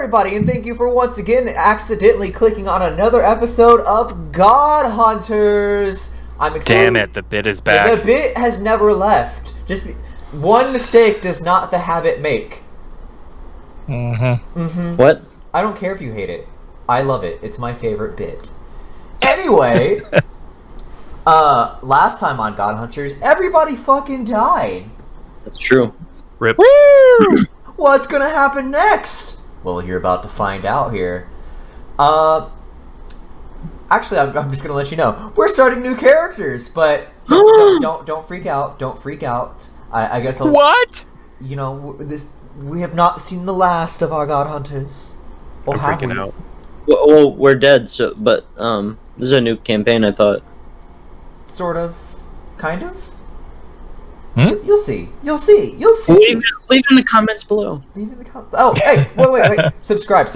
everybody, and thank you for once again accidentally clicking on another episode of God Hunters. I'm excited. Damn it, the bit is back. The bit has never left. One mistake does not the habit make. What? I don't care if you hate it. I love it. It's my favorite bit. Anyway, last time on God Hunters, everybody fucking died. That's true. Rip. Woo! What's gonna happen next? Well, you're about to find out here. Actually, I'm just gonna let you know we're starting new characters, but don't freak out. Don't freak out. I guess What? You know, we have not seen the last of our God Hunters. I'm freaking out. Well, we're dead. So, but this is a new campaign. I thought. Sort of, kind of. You'll see. Leave it in the comments below. Leave in the comments. Oh, hey, wait. Subscribe.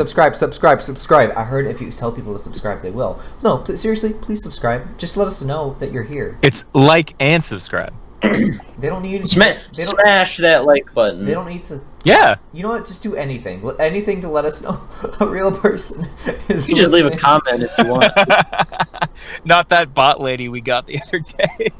I heard if you tell people to subscribe, they will. No, seriously, please subscribe. Just let us know that you're here. It's like and subscribe. They don't need to smash that like button. They don't need to. Yeah. You know what? Just do anything. Anything to let us know a real person is. You just leave a comment if you want. Not that bot lady we got the other day.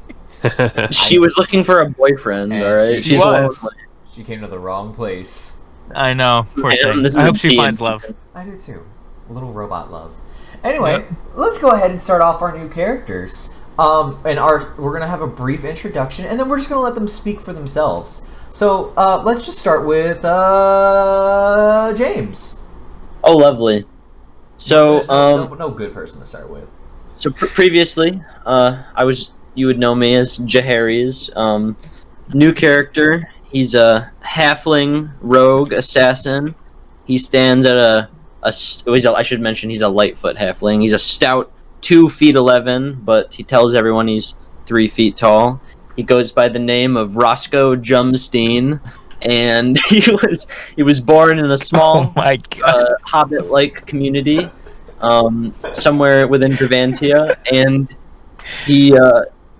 She was looking for a boyfriend, alright? She was. She came to the wrong place. I know. Poor thing. I hope she finds love. I do too. A little robot love. Anyway, Let's go ahead and start off our new characters. We're gonna have a brief introduction, and then we're just gonna let them speak for themselves. So let's just start with James. Oh, lovely. So no good person to start with. So previously, you would know me as Jaharies. New character. He's a halfling rogue assassin. He stands at I should mention he's a Lightfoot halfling. He's a stout 2 feet 11, but he tells everyone he's 3 feet tall. He goes by the name of Roscoe Jumstein, and he was born in a small hobbit-like community somewhere within Dravantia, and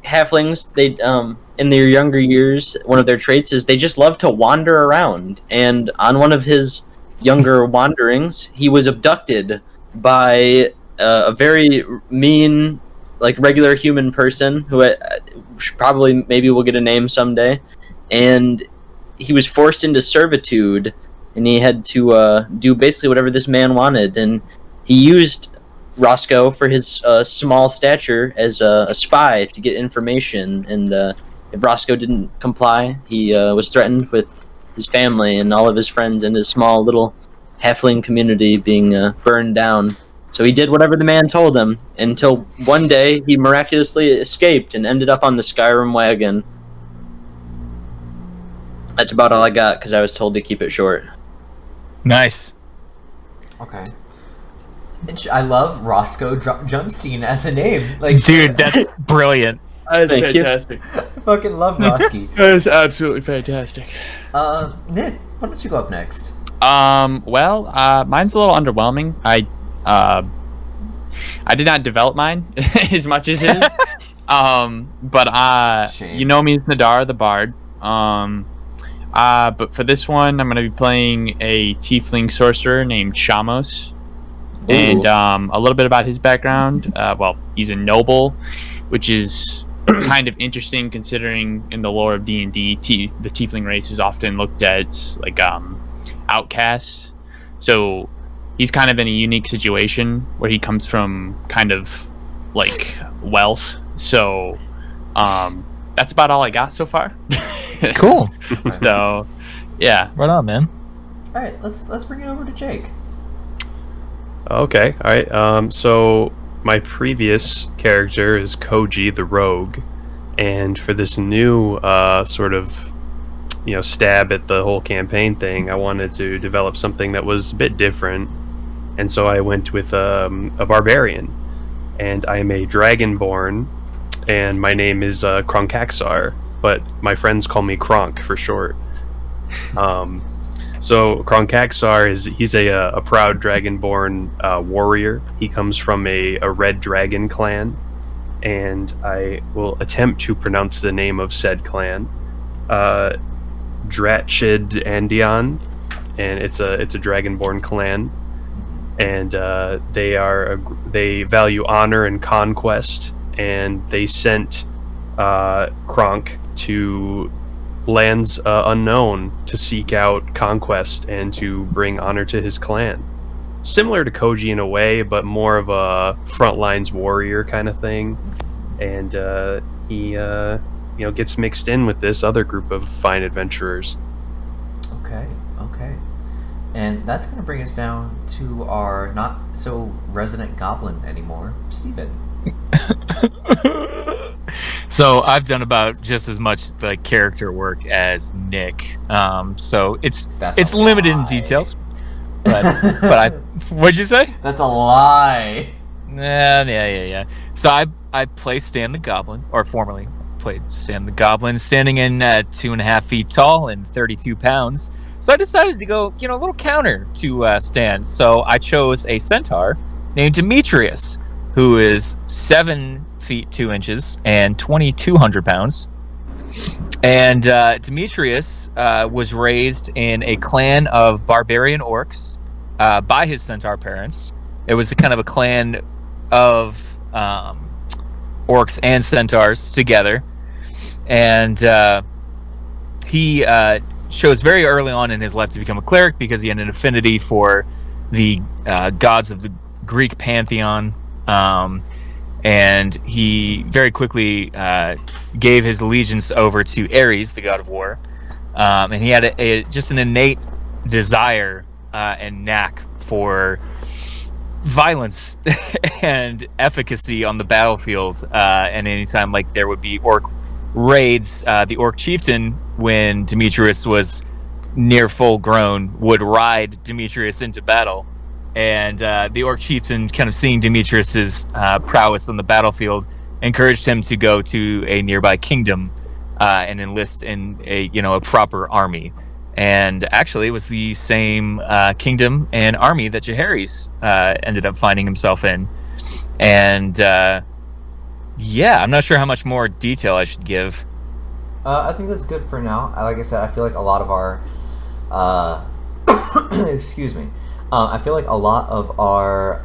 halflings, they in their younger years, one of their traits is they just love to wander around. And on one of his younger wanderings, he was abducted by a very mean, regular human person who probably maybe will get a name someday. And he was forced into servitude, and he had to do basically whatever this man wanted. And he used Roscoe for his small stature as a spy to get information, and if Roscoe didn't comply, he was threatened with his family and all of his friends and his small little halfling community being burned down. So he did whatever the man told him, until one day he miraculously escaped and ended up on the Skyrim wagon. That's about all I got, because I was told to keep it short. Nice. Okay. I love Roscoe Jumstein as a name. Dude, that's brilliant. That is fantastic. I fucking love Rosky. That is absolutely fantastic. Nick, why don't you go up next? Mine's a little underwhelming. I did not develop mine as much as his. You know me as Nadar the Bard. But for this one, I'm going to be playing a tiefling sorcerer named Shamos. Ooh. And a little bit about his background. He's a noble, which is kind of interesting considering in the lore of D&D, the tiefling race is often looked at like outcasts. So he's kind of in a unique situation where he comes from kind of like wealth. So that's about all I got so far. Cool. So yeah, right on, man. All right, let's bring it over to Jake. Okay, all right. So my previous character is Koji the Rogue, and for this new stab at the whole campaign thing, I wanted to develop something that was a bit different, and so I went with a barbarian, and I am a dragonborn, and my name is Kronkaxar, but my friends call me Kronk for short. So Kronkaxar he's a proud dragonborn warrior. He comes from a red dragon clan, and I will attempt to pronounce the name of said clan. Dratchid Andion, and it's a dragonborn clan, and they value honor and conquest, and they sent Kronk to lands unknown to seek out conquest and to bring honor to his clan. Similar to Koji in a way, but more of a front lines warrior kind of thing. And he gets mixed in with this other group of fine adventurers. Okay. And that's going to bring us down to our not so resident goblin anymore, Steven. So I've done about just as much like character work as Nick. So it's limited in details. But what'd you say? That's a lie. Yeah. So I play Stan the Goblin, or formerly played Stan the Goblin, standing in at 2.5 feet tall and 32 pounds. So I decided to go, a little counter to Stan. So I chose a centaur named Demetrius, who is 7 feet 2 inches and 2,200 pounds. And Demetrius was raised in a clan of barbarian orcs by his centaur parents. It was kind of a clan of orcs and centaurs together. And he chose very early on in his life to become a cleric because he had an affinity for the gods of the Greek pantheon. And he very quickly gave his allegiance over to Ares, the god of war. And he had just an innate desire and knack for violence and efficacy on the battlefield. And anytime like there would be orc raids, the orc chieftain, when Demetrius was near full grown, would ride Demetrius into battle. And the orc chieftain, kind of seeing Demetrius's prowess on the battlefield, encouraged him to go to a nearby kingdom and enlist in a proper army. And actually, it was the same kingdom and army that Jaehaerys ended up finding himself in. And I'm not sure how much more detail I should give. I think that's good for now. Like I said, I feel like a lot of our excuse me. I feel like a lot of our...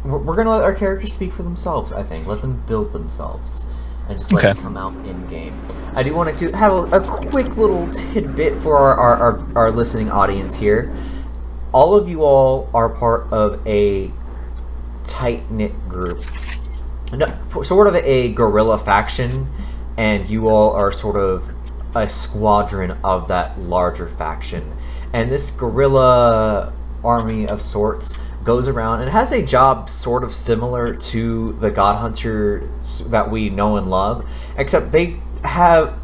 We're going to let our characters speak for themselves, I think. Let them build themselves. And just let them come out in-game. I do want to have a quick little tidbit for our listening audience here. All of you all are part of a tight-knit group. Sort of a guerrilla faction. And you all are sort of a squadron of that larger faction. And this guerrilla army of sorts goes around and has a job sort of similar to the God Hunters that we know and love, except they have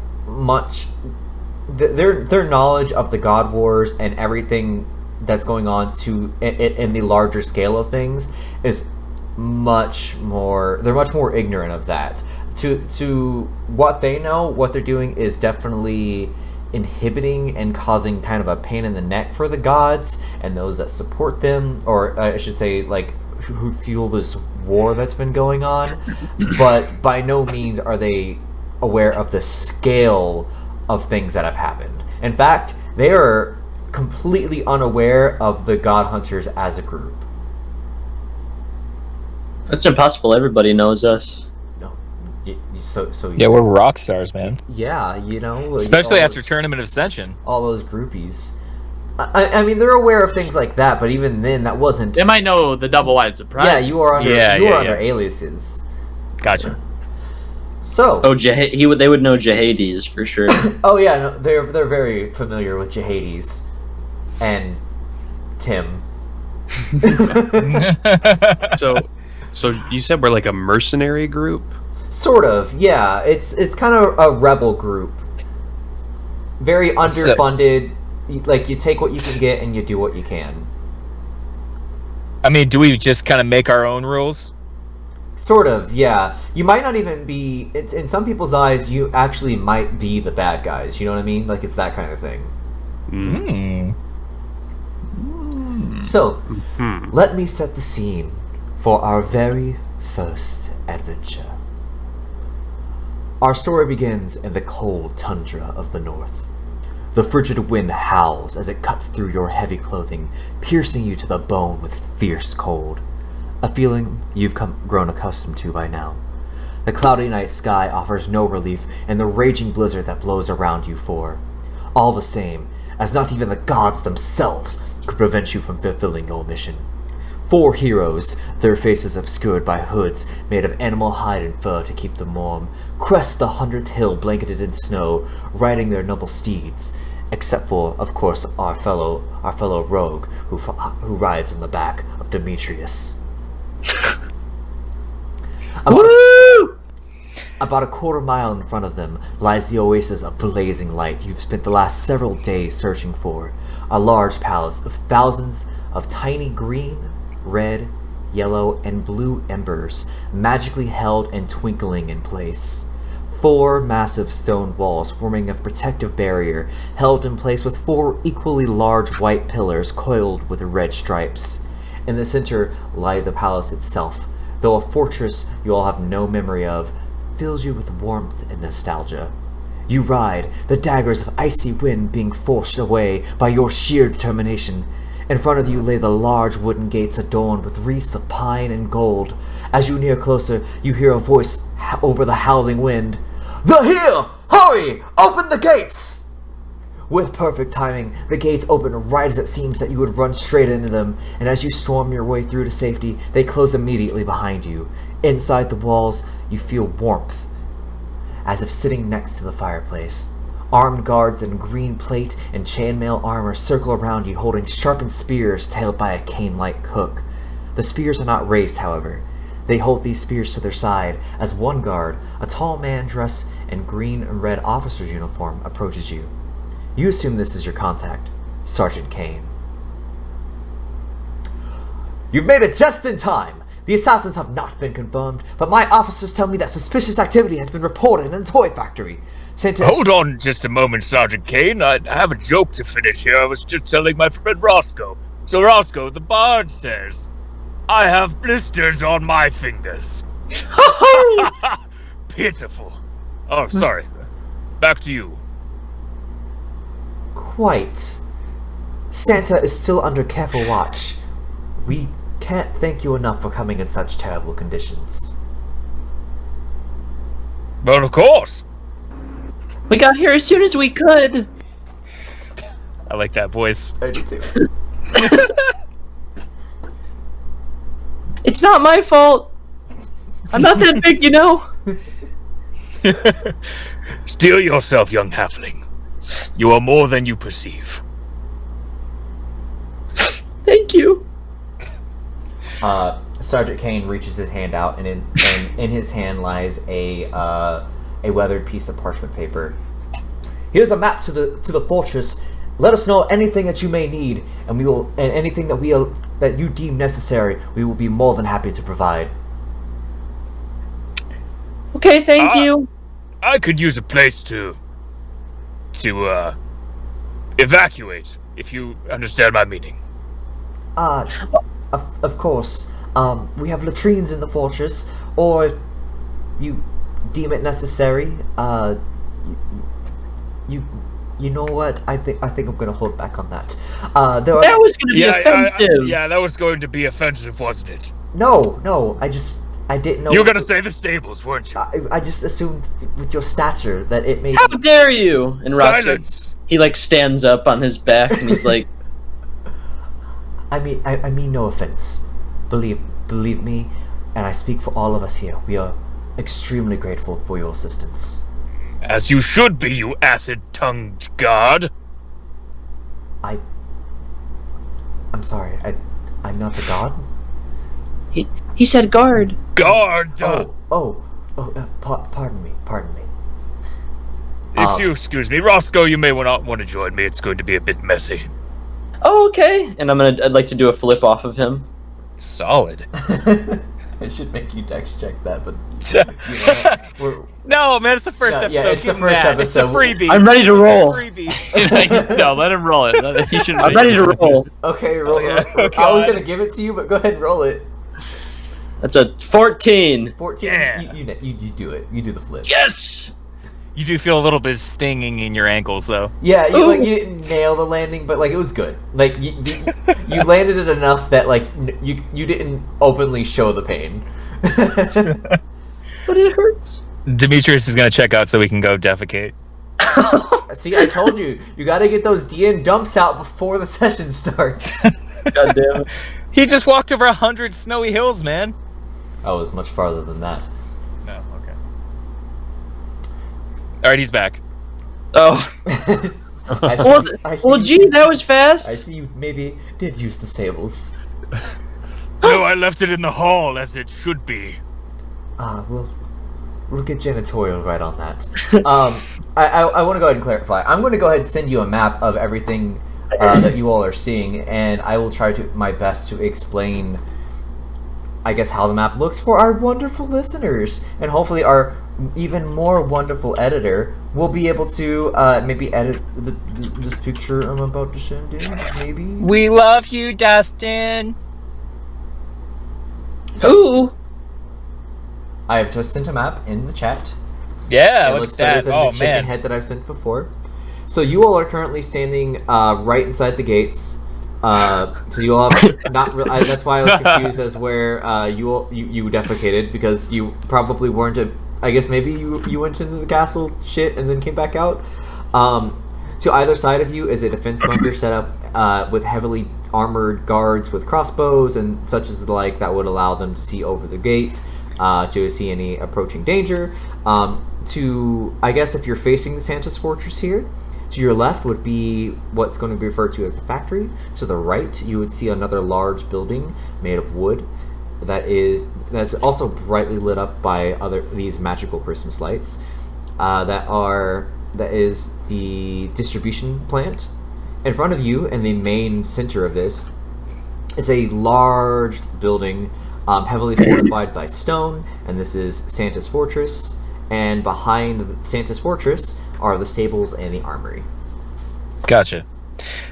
their knowledge of the God Wars and everything that's going on in the larger scale of things is much more. They're much more ignorant of that. To what they know, what they're doing is definitely inhibiting and causing kind of a pain in the neck for the gods and those that support them, or I should say, like, who fuel this war that's been going on. But by no means are they aware of the scale of things that have happened. In fact, they are completely unaware of the God Hunters as a group. That's impossible. Everybody knows us. Yeah, we're rock stars, man. Yeah, especially after Tournament of Ascension. All those groupies. I mean, they're aware of things like that, but even then, that wasn't. They might know the double-wide surprise. Yeah, you are under aliases. Gotcha. So. Oh, they would know Jaehaerys for sure. Oh yeah, no, they're very familiar with Jaehaerys and Tim. So you said we're like a mercenary group? Sort of, yeah. It's kind of a rebel group. Very underfunded. Like, you take what you can get and you do what you can. I mean, do we just kind of make our own rules? Sort of, yeah. You might not even be... In some people's eyes, you actually might be the bad guys. You know what I mean? Like, it's that kind of thing. So, let me set the scene for our very first adventure. Our story begins in the cold tundra of the north, The frigid wind howls as it cuts through your heavy clothing, piercing you to the bone with fierce cold. A feeling you've grown accustomed to by now. The cloudy night sky offers no relief in the raging blizzard that blows around you for. All the same, as not even the gods themselves could prevent you from fulfilling your mission. 4 heroes, their faces obscured by hoods made of animal hide and fur to keep them warm, crest the 100th hill blanketed in snow, riding their noble steeds, except for, of course, our fellow rogue who rides on the back of Demetrius. About a quarter mile in front of them lies the oasis of blazing light you've spent the last several days searching for, a large palace of thousands of tiny green, red, yellow, and blue embers magically held and twinkling in place. 4 massive stone walls forming a protective barrier held in place with 4 equally large white pillars coiled with red stripes. In the center lie the palace itself, though a fortress you all have no memory of fills you with warmth and nostalgia. You ride, the daggers of icy wind being forced away by your sheer determination. In front of you lay the large wooden gates adorned with wreaths of pine and gold. As you near closer, you hear a voice over the howling wind. "They're here! Hurry! Open the gates!" With perfect timing, the gates open right as it seems that you would run straight into them, and as you storm your way through to safety, they close immediately behind you. Inside the walls, you feel warmth, as if sitting next to the fireplace. Armed guards in green plate and chainmail armor circle around you, holding sharpened spears tailed by a cane-like hook. The spears are not raised, however. They hold these spears to their side as one guard, a tall man dressed in green and red officer's uniform, approaches you. You assume this is your contact, Sergeant Kane. "You've made it just in time! The assassins have not been confirmed, but my officers tell me that suspicious activity has been reported in the toy factory. Hold on just a moment, Sergeant Kane. I have a joke to finish here. I was just telling my friend Roscoe. So, Roscoe, the bard says, I have blisters on my fingers. Pitiful. Oh, sorry. Back to you. Quite. Santa is still under careful watch. We can't thank you enough for coming in such terrible conditions. Well, of course. We got here as soon as we could. I like that voice. I do too. It's not my fault. I'm not that big, you know. Steel yourself, young halfling. You are more than you perceive. Thank you. Sergeant Kane reaches his hand out, and in his hand lies a weathered piece of parchment paper. "Here's a map to the fortress. Let us know anything that you may need, and anything that you deem necessary, we will be more than happy to provide." Okay, thank you. I could use a place to evacuate, if you understand my meaning. Of course. We have latrines in the fortress, or if you deem it necessary, you know what? I think I'm gonna hold back on that. That was gonna be offensive. Yeah, that was going to be offensive, wasn't it? No. I didn't know. You were gonna say the stables, weren't you? I just assumed with your stature that it may. How dare you? And Roscoe, Silence. he like stands up on his back and he's like, I mean no offense. Believe me, and I speak for all of us here. We are extremely grateful for your assistance. As you should be, you acid-tongued god. I'm sorry. I'm not a god. he said guard. Guard! Pardon me. If you excuse me, Roscoe, you may want to join me. It's going to be a bit messy. Oh, okay. And I'd like to do a flip off of him. Solid. I should make you dex check that, but No, man, it's the first episode. Yeah, it's the Give him first that. It's a episode. freebie. I'm ready to roll. It's a freebie. No, let him roll it. He should. I'm ready to roll. Okay, roll. yeah. I was gonna give it to you, but go ahead and roll it. That's a 14. 14. Yeah. You do it. You do the flip. Yes. You do feel a little bit stinging in your ankles, though. Yeah, you didn't nail the landing, but like it was good. Like you landed it enough that like you didn't openly show the pain. But it hurts. Demetrius is gonna check out so we can go defecate. See, I told you, you got to get those DN dumps out before the session starts. God damn it. He just walked over 100 snowy hills, man. Oh, it was much farther than that. No, okay. All right, he's back. Oh. I see, Well, gee, that was fast. I see you maybe did use the stables. No, I left it in the hall as it should be. We'll get janitorial right on that. I want to go ahead and clarify. I'm going to go ahead and send you a map of everything that you all are seeing, and I will try to my best to explain, I guess, how the map looks for our wonderful listeners, and hopefully our even more wonderful editor will be able to maybe edit this picture I'm about to send in. Just maybe. We love you, Dustin. Ooh. I have just sent a map in the chat. Yeah, It look looks at better that. than Oh, the chicken man. head that I've sent before. So you all are currently standing right inside the gates. So you all have not. That's why I was confused as where you defecated, because you probably weren't. I guess maybe you went into the castle shit and then came back out. To either side of you is a defense bunker set up with heavily armored guards with crossbows and such as the like that would allow them to see over the gate, to see any approaching danger. I guess if you're facing the Santa's Fortress here, to your left would be what's going to be referred to as the factory. To the right, you would see another large building made of wood that's also brightly lit up by these magical Christmas lights. That is the distribution plant. In front of you, in the main center of this, is a large building, heavily fortified by stone, and this is Santa's Fortress. And behind Santa's Fortress are the stables and the armory. Gotcha.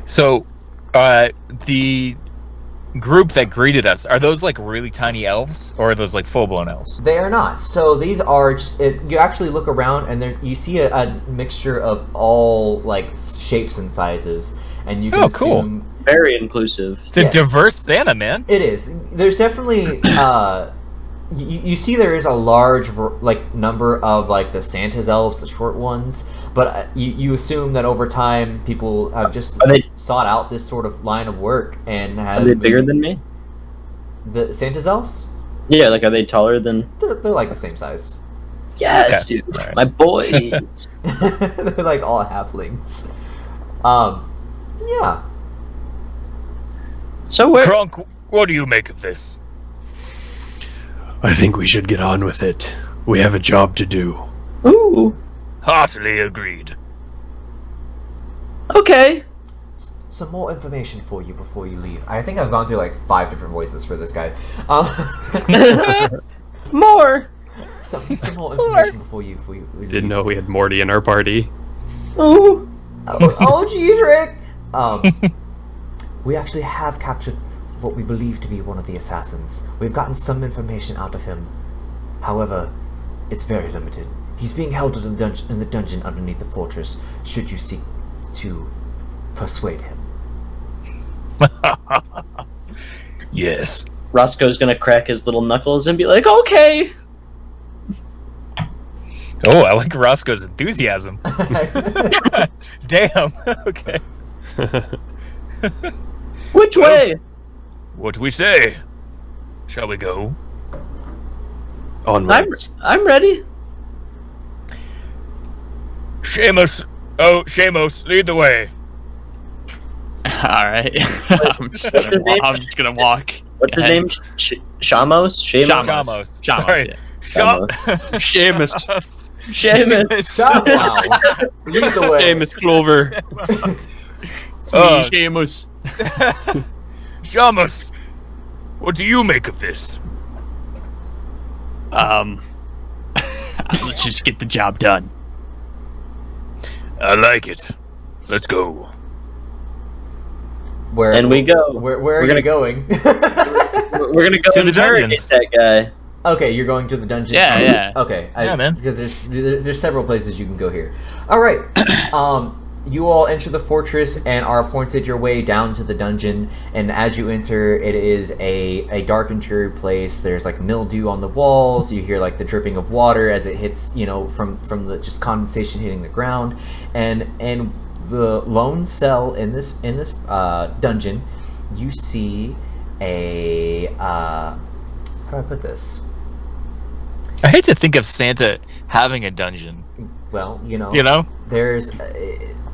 So, the group that greeted us, are those like really tiny elves, or are those like full-blown elves? They are not. So these are you actually look around and you see a mixture of all like shapes and sizes, and you can assume Very inclusive. It's a diverse Santa, man. it is. There's definitely you see there is a large number of like the Santa's elves, the short ones, but you assume that over time people have just sought out this sort of line of work and have. Are they bigger than me? The Santa's elves? Yeah, like are they taller than? They're like the same size. Yes, Okay. dude. Alright. My boys. They're like all halflings. Yeah. So where? Kronk, what do you make of this? I think we should get on with it. We have a job to do. Ooh. Heartily agreed. Okay. Some more information for you before you leave. I think I've gone through like 5 different voices for this guy. More. Some more information before you leave. Didn't know we had Morty in our party. Ooh. Oh, jeez, Rick! We actually have captured what we believe to be one of the assassins. We've gotten some information out of him. However, it's very limited. He's being held in the dungeon underneath the fortress, should you seek to persuade him. Yes. Roscoe's gonna crack his little knuckles and be like, "Okay." Oh, I like Roscoe's enthusiasm. Damn. Okay. Which way? What do we say? Shall we go? Onwards. I'm ready. Seamus. Oh, Seamus, lead the way. All right. I'm just gonna walk. What's his name? Shamos? Shamos. Sorry. yeah. Seamus. Seamus. Wow. Lead the way. Seamus Clover. Oh. Seamus. Seamus, what do you make of this? Let's just get the job done. I like it. Let's go. And we go. Where are you going? We're gonna go To the interrogate dungeons. that guy. Okay, you're going to the dungeon. Yeah. Okay, Yeah, man. Because there's several places you can go here. All right. You all enter the fortress and are appointed your way down to the dungeon. And as you enter, it is a dark and dreary place. There's like mildew on the walls. You hear like the dripping of water as it hits, from the just condensation hitting the ground. And the lone cell in this dungeon, you see a how do I put this? I hate to think of Santa having a dungeon. Well, there's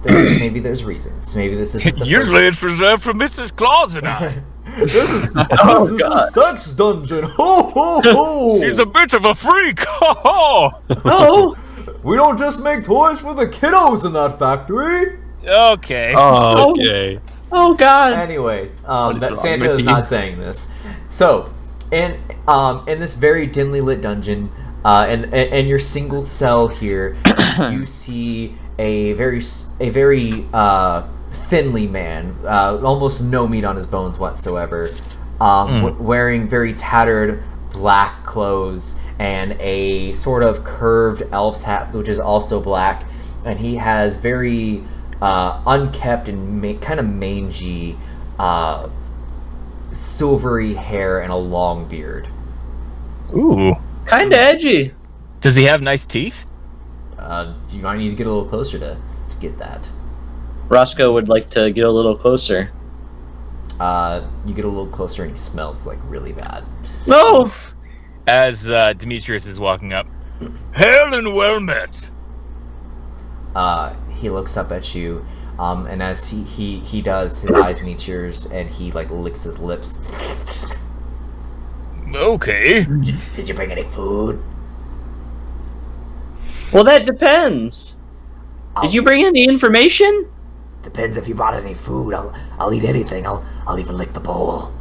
maybe there's reasons. Maybe this isn't the Usually it's reserved for Mrs. Claus and I. This is the sex dungeon. Ho ho ho! She's a bit of a freak. Ho ho! Oh, We don't just make toys for the kiddos in that factory. Okay. Oh, okay. oh God! Anyway, is that wrong Santa with is you? not saying this. So, in this very dimly lit dungeon, in your single cell here, you see a very thinly man, almost no meat on his bones whatsoever, wearing very tattered black clothes and a sort of curved elf's hat, which is also black, and he has very unkept and kind of mangy, silvery hair and a long beard. Ooh. Kinda edgy. Does he have nice teeth? You might need to get a little closer to get that. Roscoe would like to get a little closer. You get a little closer and he smells like really bad. No. As Demetrius is walking up. Hail and well met. He looks up at you, and as he does, his eyes meet yours, and he like licks his lips. Okay. Did you bring any food? Well, that depends. Did you bring any information? Depends if you brought any food. I'll eat anything. I'll even lick the bowl.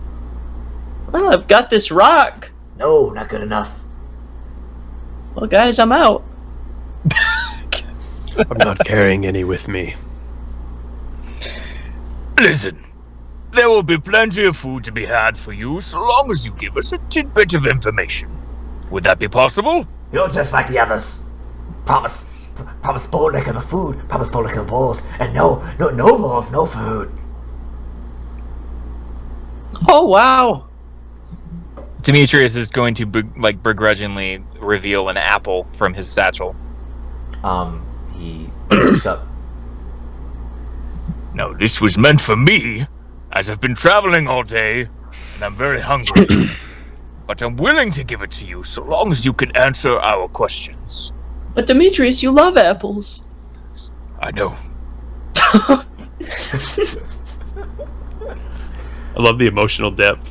Well, I've got this rock. No, not good enough. Well, guys, I'm out. I'm not carrying any with me. Listen. There will be plenty of food to be had for you so long as you give us a tidbit of information. Would that be possible? You're just like the others. Promise bowl lick of the food. Promise bowl lick of the bowls. And no bowls, no food. Oh, wow. Demetrius is going to begrudgingly reveal an apple from his satchel. He looks up. Now, this was meant for me, as I've been traveling all day, and I'm very hungry. But I'm willing to give it to you so long as you can answer our questions. But Demetrius, you love apples. I know. I love the emotional depth.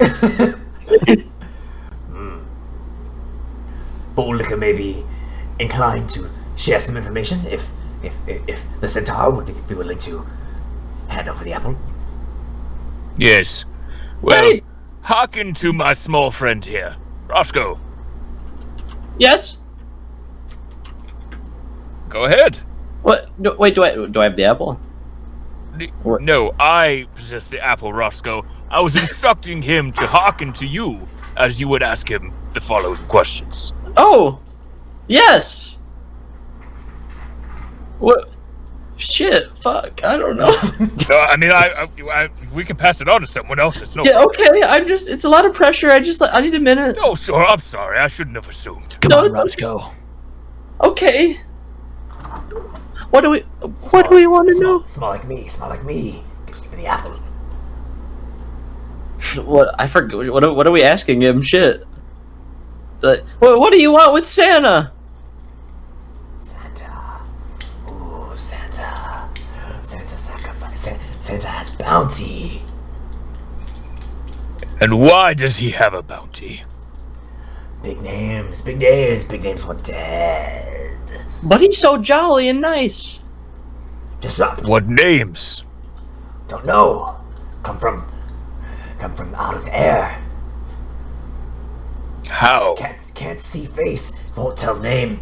Bowl liquor may be inclined to share some information if the centaur would be willing to hand over the apple. Yes. Well, Right. hearken to my small friend here. Roscoe, Yes. go ahead. What? No, wait. Do I have the apple? What? No, I possess the apple, Roscoe. I was instructing him to hearken to you as you would ask him the following questions. Oh. Yes. What? Shit. Fuck. I don't know. I mean, we can pass it on to someone else. It's no. Yeah. Okay. It's a lot of pressure. I need a minute. Oh, sure. I'm sorry. I shouldn't have assumed. Come on, Roscoe. Okay. What do we want to know? Smell like me. Give me the apple. What? I forgot. What are we asking him? Shit. What do you want with Santa? Santa. Ooh, Santa. Santa sacrifice. Santa has bounty. And why does he have a bounty? Big names want dead. But he's so jolly and nice. Disrupt. What names? Don't know. Come from out of air. How? Can't see face. Won't tell name.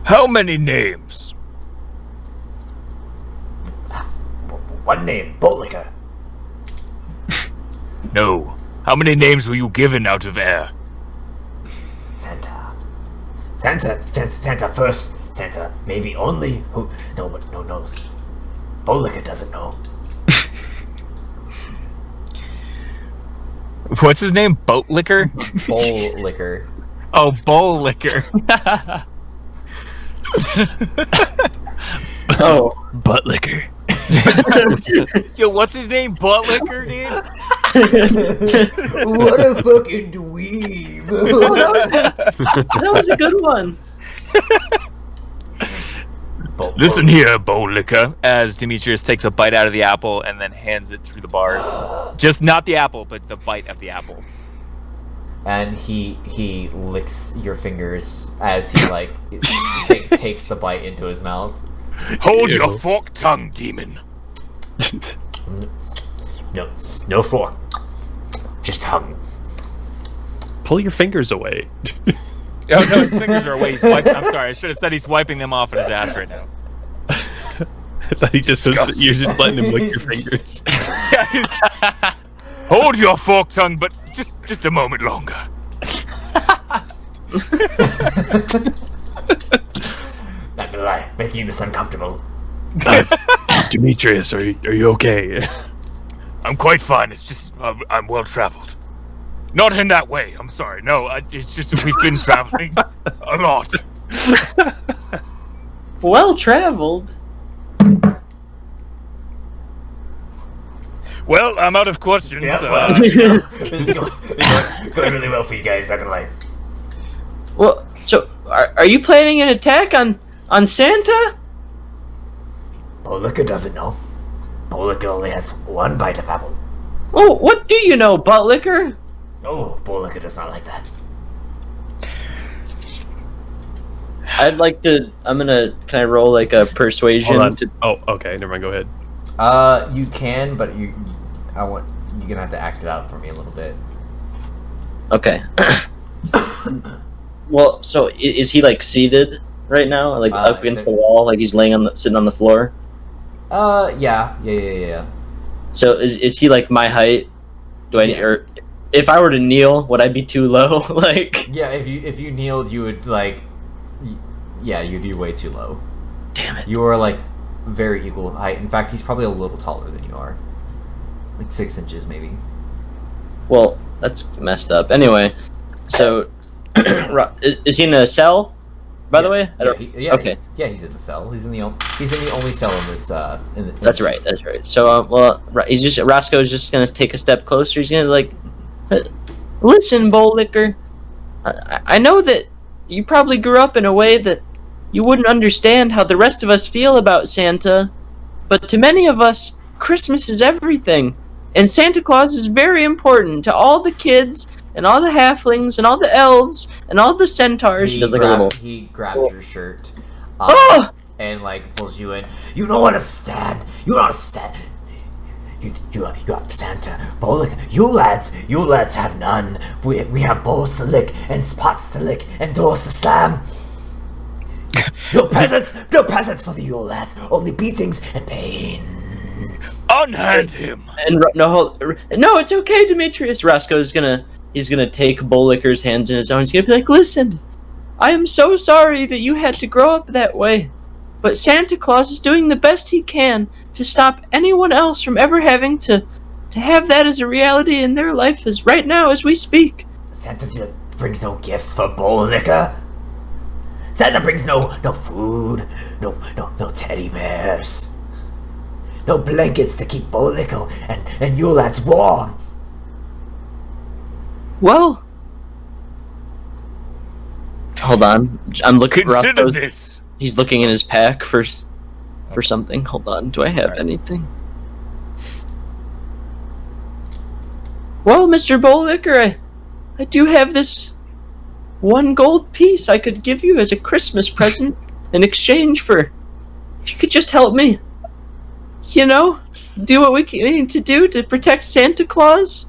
How many names? One name. Boat liquor. No. How many names were you given out of air? Santa. Santa first. Santa, maybe only. Who? No, but no knows. Bolika doesn't know. What's his name? Boat Liquor? Bowl liquor. Oh, Bowl Liquor. Oh, Butt liquor. Yo, what's his name? Butt Liquor, dude? What a fucking dweeb. that was a good one. Listen here, Bowl Liquor. As Demetrius takes a bite out of the apple and then hands it through the bars. Just not the apple, but the bite of the apple. And he licks your fingers as he like takes the bite into his mouth. Hold your forked tongue, demon. No fork. Just tongue. Pull your fingers away. Oh no, his fingers are away. He's wiping. I'm sorry, I should have said he's wiping them off in his ass right now. I thought he just says that you're just letting him lick your fingers. Hold your forked tongue, but just a moment longer. Not gonna lie, making this uncomfortable. Demetrius, are you okay? I'm quite fine. It's just I'm well traveled. Not in that way. I'm sorry. No, it's just that we've been traveling a lot. Well traveled. Well, I'm out of questions. Yeah, well, this is going really well for you guys, not gonna lie. Well, so are you planning an attack on Santa? Bolika doesn't know. Bolika only has one bite of apple. Oh, what do you know, butt liquor? Oh, Bolika does not like that. I'd like to. Can I roll like a persuasion? Hold on. Oh, okay. Never mind. Go ahead. You can, but you're gonna have to act it out for me a little bit. Okay. Well, so is he like seated right now, like up against the wall, like he's sitting on the floor? Yeah. So is he like my height? Or if I were to kneel, would I be too low? Like, Yeah, if you kneeled, you would you'd be way too low. damn it. You are like very equal height. In fact, he's probably a little taller than you are, like 6 inches maybe. Well, that's messed up. Anyway, so is he in a cell? By the way, okay. He's in the cell. He's in the only cell in this. That's right. So, Roscoe's just gonna take a step closer. He's gonna like, listen, Bowl Liquor. I know that you probably grew up in a way that you wouldn't understand how the rest of us feel about Santa, but to many of us, Christmas is everything, and Santa Claus is very important to all the kids and all the halflings and all the elves and all the centaurs. He grabs your shirt, and like pulls you in. You don't understand. You don't understand. You have Santa, Bolika. You lads have none. We have bowls to lick and spots to lick and doors to slam. No presents for the Yule lads. Only beatings and pain. Unhand him. And no, it's okay, Demetrius. Roscoe's gonna take Bowl Liquor's hands in his own. He's gonna be like, listen, I am so sorry that you had to grow up that way, but Santa Claus is doing the best he can to stop anyone else from ever having to have that as a reality in their life as right now as we speak. Santa brings no gifts for Bolika. Santa brings no food, no teddy bears, no blankets to keep Bolika and you lads warm. Well, hold on. I'm looking. Consider this. He's looking in his pack for something. Hold on. Do I have anything? Well, Mr. Bowl Liquor, I do have this 1 gold piece I could give you as a Christmas present in exchange for, if you could just help me, do what we need to do to protect Santa Claus.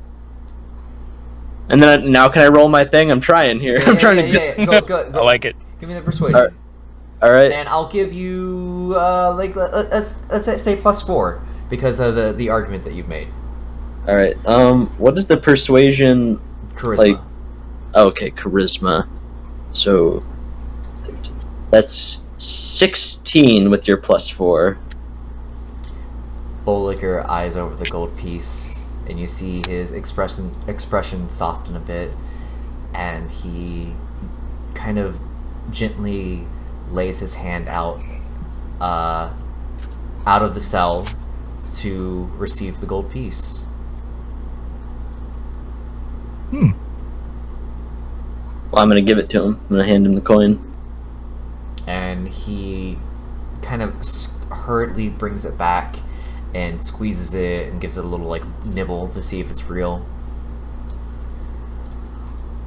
And then now can I roll my thing? I'm trying here. I'm trying to Go. I like it. Give me the persuasion. All right. And I'll give you let's say +4 because of the argument that you've made. All right. What is the persuasion? Charisma. Like, okay, charisma. So, 13. That's 16 with your +4. Bowlicker eyes over the gold piece, and you see his expression soften a bit, and he kind of gently lays his hand out of the cell to receive the gold piece. Well, I'm gonna give it to him. I'm gonna hand him the coin. And he kind of hurriedly brings it back and squeezes it and gives it a little like nibble to see if it's real.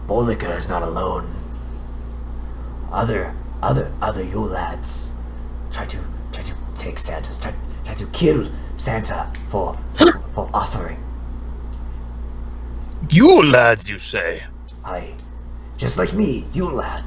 Boliker is not alone. Other Yule lads try to take Santa's try to kill Santa for offering. You lads, you say? Aye, just like me, Yule lad.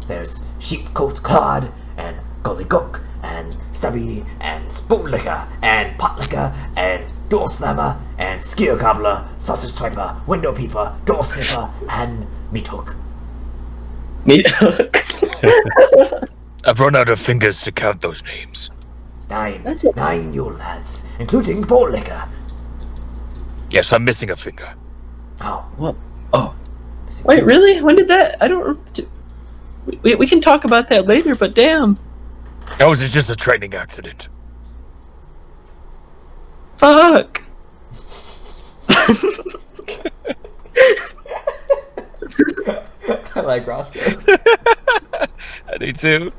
There's Sheepcoat Clod and Gollygook and Stubby and Spoonlicker and Potlicker and Door Slammer and Skier Gobbler, Sausage Swiper, Window Peeper, Door Sniffer, and Meat Hook. Meat. I've run out of fingers to count those names. Nine Yule lads, including Bowlicker. Yes, I'm missing a finger. Oh, What? Oh. Wait, really? When did that? I don't. We can talk about that later, but damn. That was just a training accident. Fuck. I like Roscoe. I do too.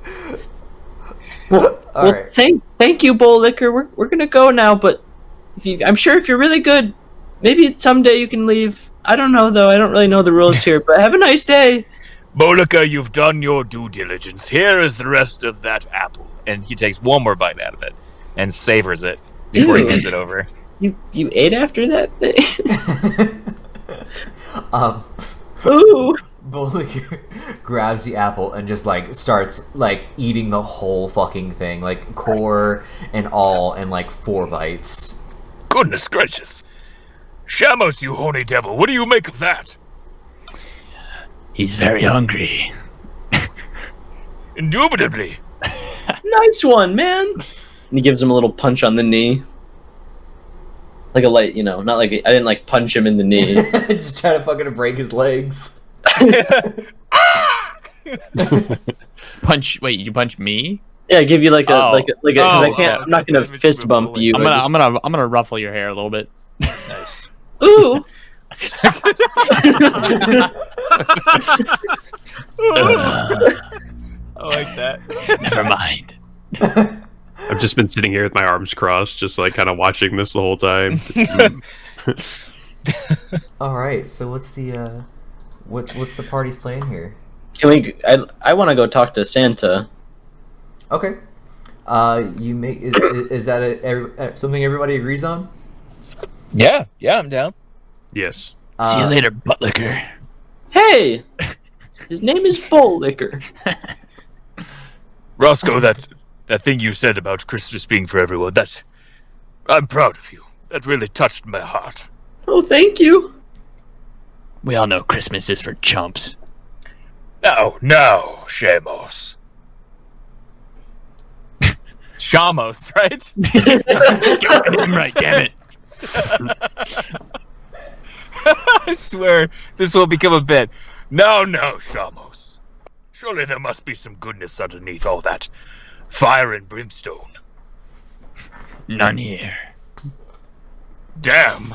Well, Alright. thank you, Bowlicker. We're gonna go now, but I'm sure if you're really good, maybe someday you can leave. I don't know though. I don't really know the rules here, but have a nice day. Bolika, you've done your due diligence. Here is the rest of that apple. And he takes one more bite out of it and savors it before he Ew. hands it over. You ate after that thing? Ooh. Bowlicker grabs the apple and just like starts like eating the whole fucking thing, like core and all, in like 4 bites. Goodness gracious. Shamos, you horny devil, what do you make of that? He's very hungry. Indubitably. Nice one, man. And he gives him a little punch on the knee. Like a light, not like I didn't like punch him in the knee. Just trying to fucking break his legs. Punch? Wait, you punch me? Yeah, give you like a Oh. because I Oh, can't. I'm not gonna fist bump you. I'm gonna ruffle your hair a little bit. Nice. Ooh. I like that. Never mind. I've just been sitting here with my arms crossed, just like kind of watching this the whole time. All right, so what's the what's the party's plan here? Can we? I want to go talk to Santa. Okay. You make is that something everybody agrees on? Yeah, I'm down. Yes. See you later, Buttlicker. Hey, his name is Bowlicker. Roscoe, that thing you said about Christmas being for everyone, I'm proud of you. That really touched my heart. Oh, thank you. We all know Christmas is for chumps. No, Shamos. Shamos, right? Got him right, damn it. I swear this will become a bit. No, Shamos. Surely there must be some goodness underneath all that fire and brimstone. None here. Damn.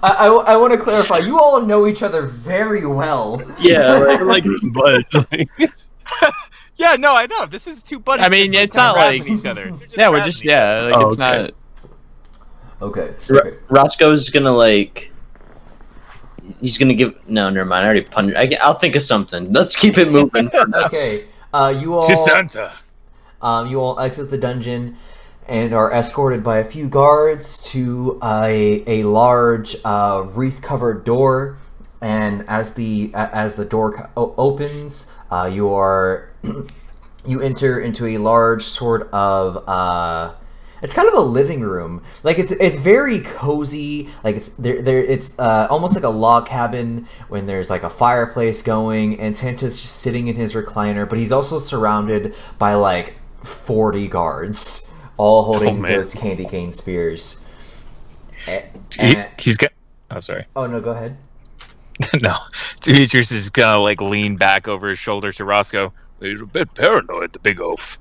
I want to clarify. You all know each other very well. Yeah, like, but Yeah, no, I know. This is two buddies. I mean, just, it's kinda not like- harassing each other. They're just Yeah, we're harassing just each other. like Oh, it's okay. not. Okay. Roscoe's gonna like. He's gonna give. No, never mind. I already punched. I'll think of something. Let's keep it moving. Okay. You all To Santa. You all exit the dungeon and are escorted by a few guards to a large wreath-covered door. And as the door opens, you enter into a large sort of It's kind of a living room. Like it's very cozy. Like it's almost like a log cabin when there's like a fireplace going, and Santa's just sitting in his recliner, but he's also surrounded by like 40 guards, all holding those candy cane spears. He's got. Oh, sorry. Oh no, go ahead. No, Demetrius is gonna like lean back over his shoulder to Roscoe. He's a bit paranoid, the big oaf.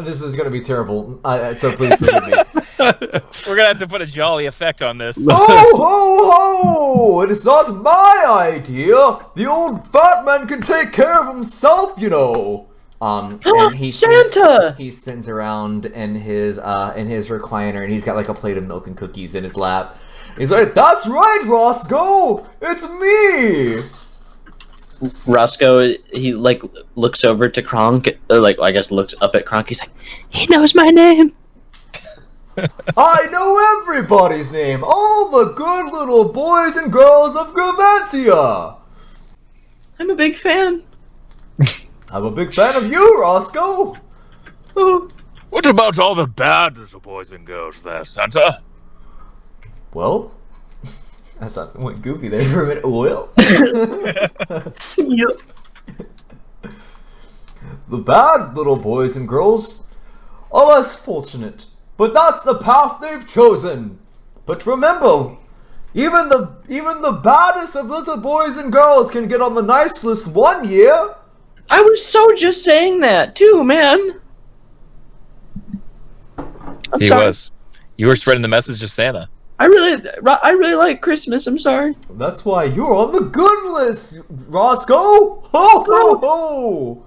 This is gonna be terrible. So please forgive me. We're gonna have to put a jolly effect on this. Ho! It is not my idea. The old fat man can take care of himself, you know. And Santa! He spins around in his recliner, and he's got like a plate of milk and cookies in his lap. He's like, "That's right, Roscoe. It's me." Roscoe, he like looks over to Kronk, I guess looks up at Kronk. He's like, "He knows my name." I know everybody's name. All the good little boys and girls of Graventia. I'm a big fan. I'm a big fan of you, Roscoe. Oh. What about all the bad little boys and girls there, Santa? Well, that's not went goofy there for a minute. Well, Yep. the bad little boys and girls are less fortunate, but that's the path they've chosen. But remember, even the baddest of little boys and girls can get on the nice list one year. I was just saying that too, man. I'm He sorry. was. You were spreading the message of Santa. I really like Christmas. I'm sorry. That's why you're on the good list, Roscoe. Ho ho ho!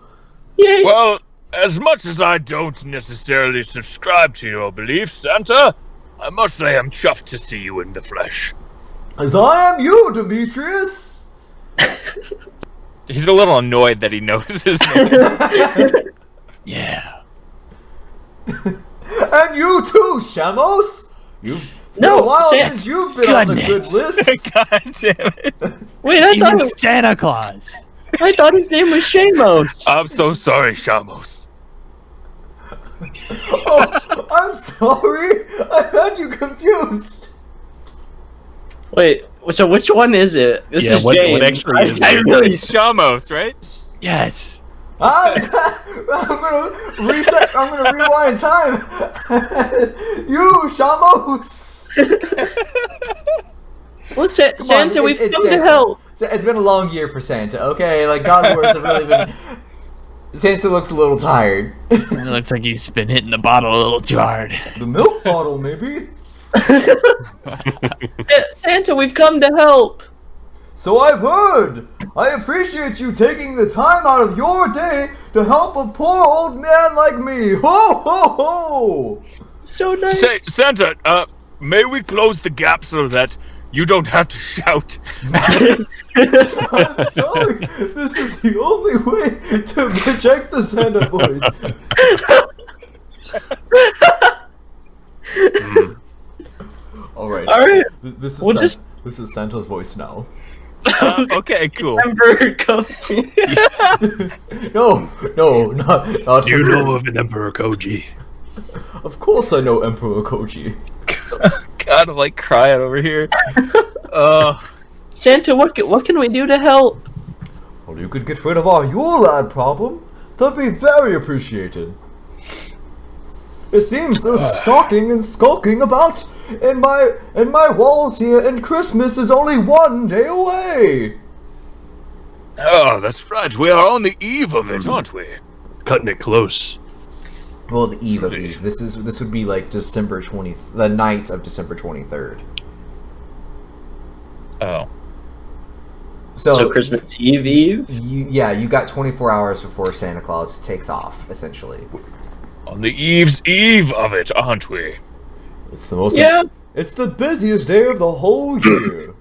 Yay! Well, as much as I don't necessarily subscribe to your beliefs, Santa, I must say I'm chuffed to see you in the flesh. As I am you, Demetrius. He's a little annoyed that he knows his name. Yeah. And you too, Shamos. It's been a while since you've been on the good list. God damn it. Wait, I Even thought Santa Claus. his name was Shamos. I'm so sorry, Shamos. Oh, I'm sorry. I had you confused. Wait, so which one is it? This is what James. actually is I it? really It's Shamos, right? Yes. I'm gonna reset. I'm gonna rewind time. You, Shamos. Well, Santa, we've come to help. It's been a long year for Santa. Okay, like God wars have really been. Santa looks a little tired. It looks like he's been hitting the bottle a little too hard. The milk bottle, maybe. Santa, we've come to help. So I've heard. I appreciate you taking the time out of your day to help a poor old man like me. Ho ho ho! So nice. Say, Santa, may we close the gap so that you don't have to shout? I'm sorry. This is the only way to project the Santa voice. All right. All right. This is We'll this is Santa's voice now. Okay, cool. Emperor Koji. No, not. Do you know of an Emperor Koji? Of course, I know Emperor Koji. God, I'm like crying over here. Santa, what can we do to help? Well, you could get rid of our Yule lad problem. That'd be very appreciated. It seems they're stalking and skulking about in my walls here, and Christmas is only one day away. Oh, that's right. We are on the eve of it, aren't we? Cutting it close. Well, the eve of eve. This would be like December 20th, the night of December 23rd. Oh. So Christmas Eve? You got 24 hours before Santa Claus takes off, essentially. On the eve's eve of it, aren't we? It's the most. Yeah. It's the busiest day of the whole year.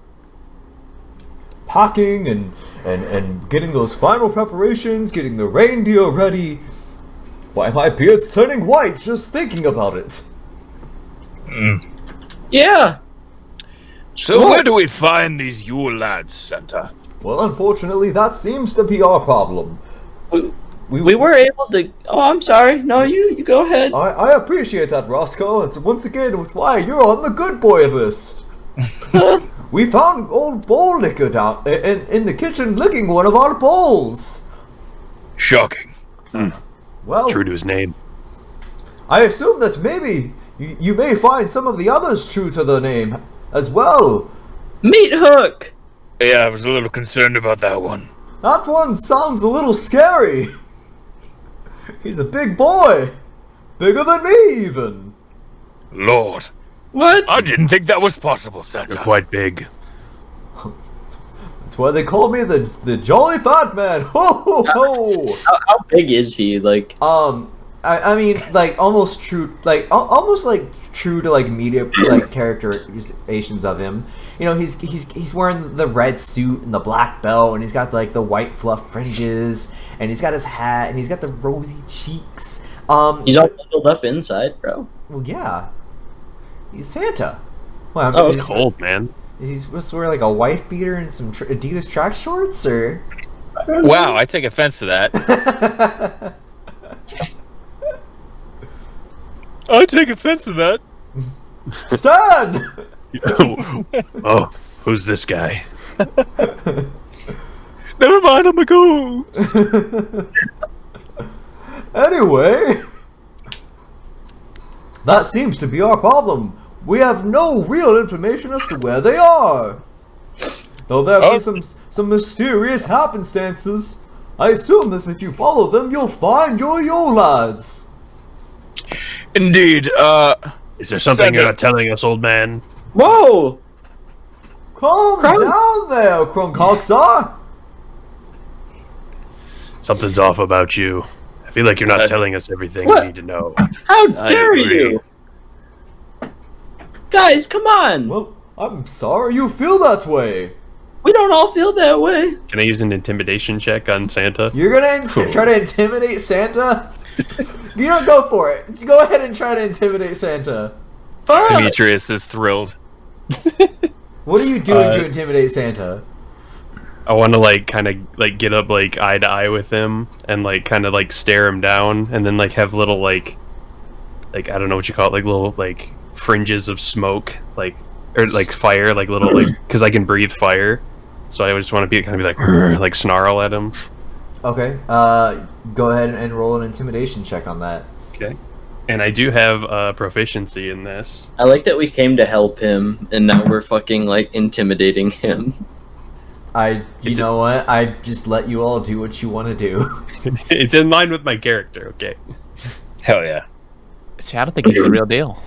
Packing and getting those final preparations, getting the reindeer ready. Why, my beard's turning white just thinking about it. Yeah. So where do we find these Yule lads, Santa? Well, unfortunately, that seems to be our problem. We were able to. Oh, I'm sorry. No, you go ahead. I appreciate that, Roscoe. It's once again with why you're on the good boy list. We found old bowl liquor down in the kitchen licking one of our bowls. Shocking. Well, True to his name. I assume that maybe you may find some of the others true to the name as well. Meat hook. Yeah, I was a little concerned about that one. That one sounds a little scary. He's a big boy. Bigger than me, even. Lord. What? I didn't think that was possible, Santa. They're quite big. That's why they call me the Jolly Fat Man. Ho, ho, ho. How big is he? Like, I mean, like, almost true, like, almost, like, true to, like, media, like, characterizations of him. You know, he's wearing the red suit and the black belt, and he's got, like, the white fluff fringes, and he's got his hat, and he's got the rosy cheeks. he's all bundled up inside, bro. Well, yeah. He's Santa. Well, I mean, Oh, It's it's cold, man. is he supposed to wear, like, a wife beater and some Adidas track shorts, or? Wow, I take offense to that. I take offense to that. Stan! Oh, who's this guy? Never mind, I'm a ghost. Anyway, that seems to be our problem. We have no real information as to where they are. Though there have been some mysterious happenstances, I assume that if you follow them, you'll find your Yule lads. Indeed, Is there something Santa. you're not telling us, old man? Whoa! Calm down there, Krunkoxar. Something's off about you. I feel like you're not telling us everything What? we need to know. How dare agree. you? Guys, come on! Well, I'm sorry you feel that way. We don't all feel that way. Can I use an intimidation check on Santa? You're gonna try to intimidate Santa? You don't go for it. You go ahead and try to intimidate Santa. Fuck! Demetrius is thrilled. What are you doing to intimidate Santa? I want to like kind of like get up like eye to eye with him and like kind of like stare him down and then like have little like I don't know what you call it, like little like fringes of smoke, like or like fire, like little like because I can breathe fire, so I just want to be kind of be like "Rrr," like snarl at him. Okay. Go ahead and roll an intimidation check on that. Okay. And I do have proficiency in this. I like that we came to help him, and now we're fucking like intimidating him. You know what? I just let you all do what you want to do. It's in line with my character. Okay. Hell yeah. See, I don't think it's the real deal.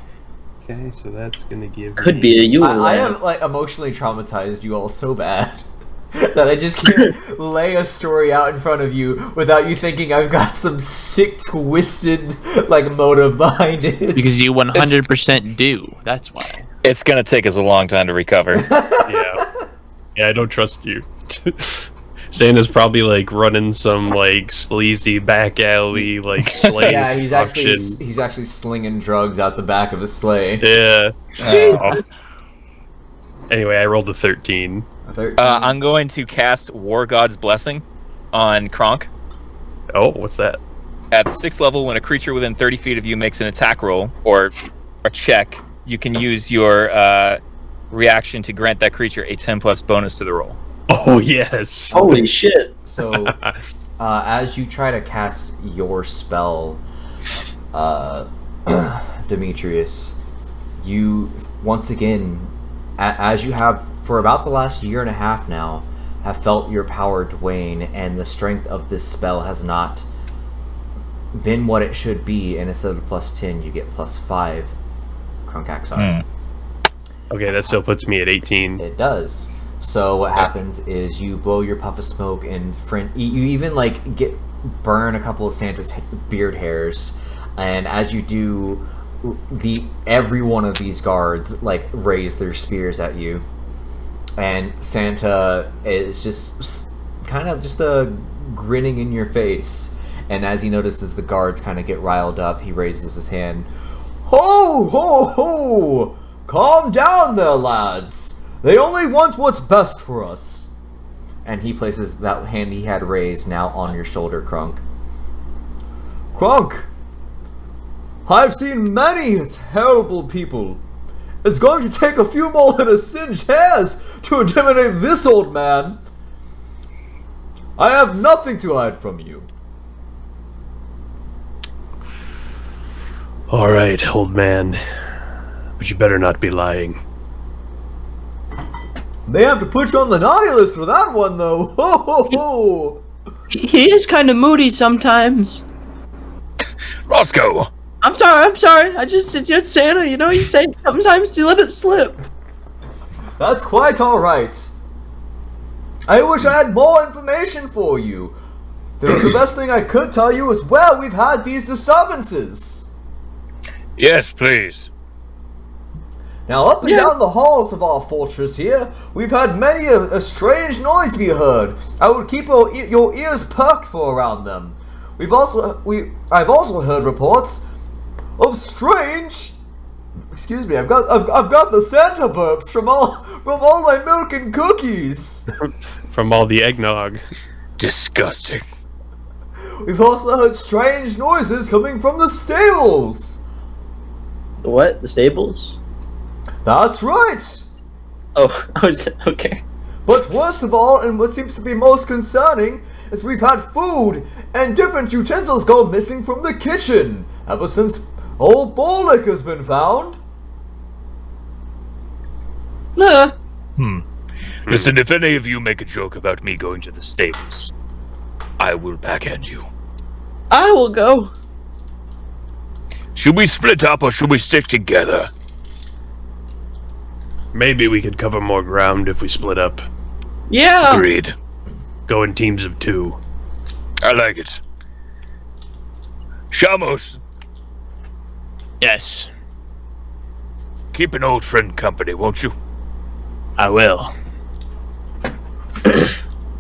Okay, so that's gonna give. Could be a Yule I lad. have like emotionally traumatized you all so bad that I just can't lay a story out in front of you without you thinking I've got some sick, twisted like motive behind it. Because you 100% do. That's why. It's gonna take us a long time to recover. Yeah, I don't trust you. Santa's probably like running some like sleazy back alley like slave Yeah, he's option. actually slinging drugs out the back of a sleigh. Yeah. Oh. Anyway, I rolled a 13. I'm going to cast War God's Blessing on Kronk. Oh, what's that? At 6th level, when a creature within 30 feet of you makes an attack roll or a check, you can use your reaction to grant that creature a 10+ bonus to the roll. Oh yes. Holy shit! So, as you try to cast your spell, Demetrius, you once again, as you have for about the last year and a half now, have felt your power wane, and the strength of this spell has not been what it should be. And instead of +10, you get +5. Krunkaxar. Okay, that still puts me at 18. It does. So what happens is you blow your puff of smoke and you even like burn a couple of Santa's beard hairs, and as you do, every one of these guards like raise their spears at you, and Santa is just kind of just grinning in your face. And as he notices the guards kind of get riled up, he raises his hand. Ho ho ho! Calm down there, lads. They only want what's best for us. And he places that hand he had raised now on your shoulder, Krunk. Kronk, I've seen many terrible people. It's going to take a few more than a singed hairs to intimidate this old man. I have nothing to hide from you. All right, old man. But you better not be lying. May have to put you on the naughty list for that one, though. Ho ho ho! He is kind of moody sometimes. Roscoe! I'm sorry. It's just Santa, you know, you say sometimes you let it slip. That's quite alright. I wish I had more information for you. The best thing I could tell you is, well, we've had these disturbances. Yes, please. Now, up and down the halls of our fortress here, we've had many a strange noise be heard. I would keep your ears perked for around them. I've also heard reports of strange. Excuse me, I've got the Santa burps from all my milk and cookies. From all the eggnog. Disgusting. We've also heard strange noises coming from the stables. The what? The stables? That's right. Oh, I was okay. But worst of all, and what seems to be most concerning, is we've had food and different utensils go missing from the kitchen ever since old Bolek has been found. Nah. Listen, if any of you make a joke about me going to the stables, I will backhand you. I will go. Should we split up or should we stick together? Maybe we could cover more ground if we split up. Yeah. Agreed. Go in teams of 2. I like it. Shamos, Yes, keep an old friend company, won't you? I will.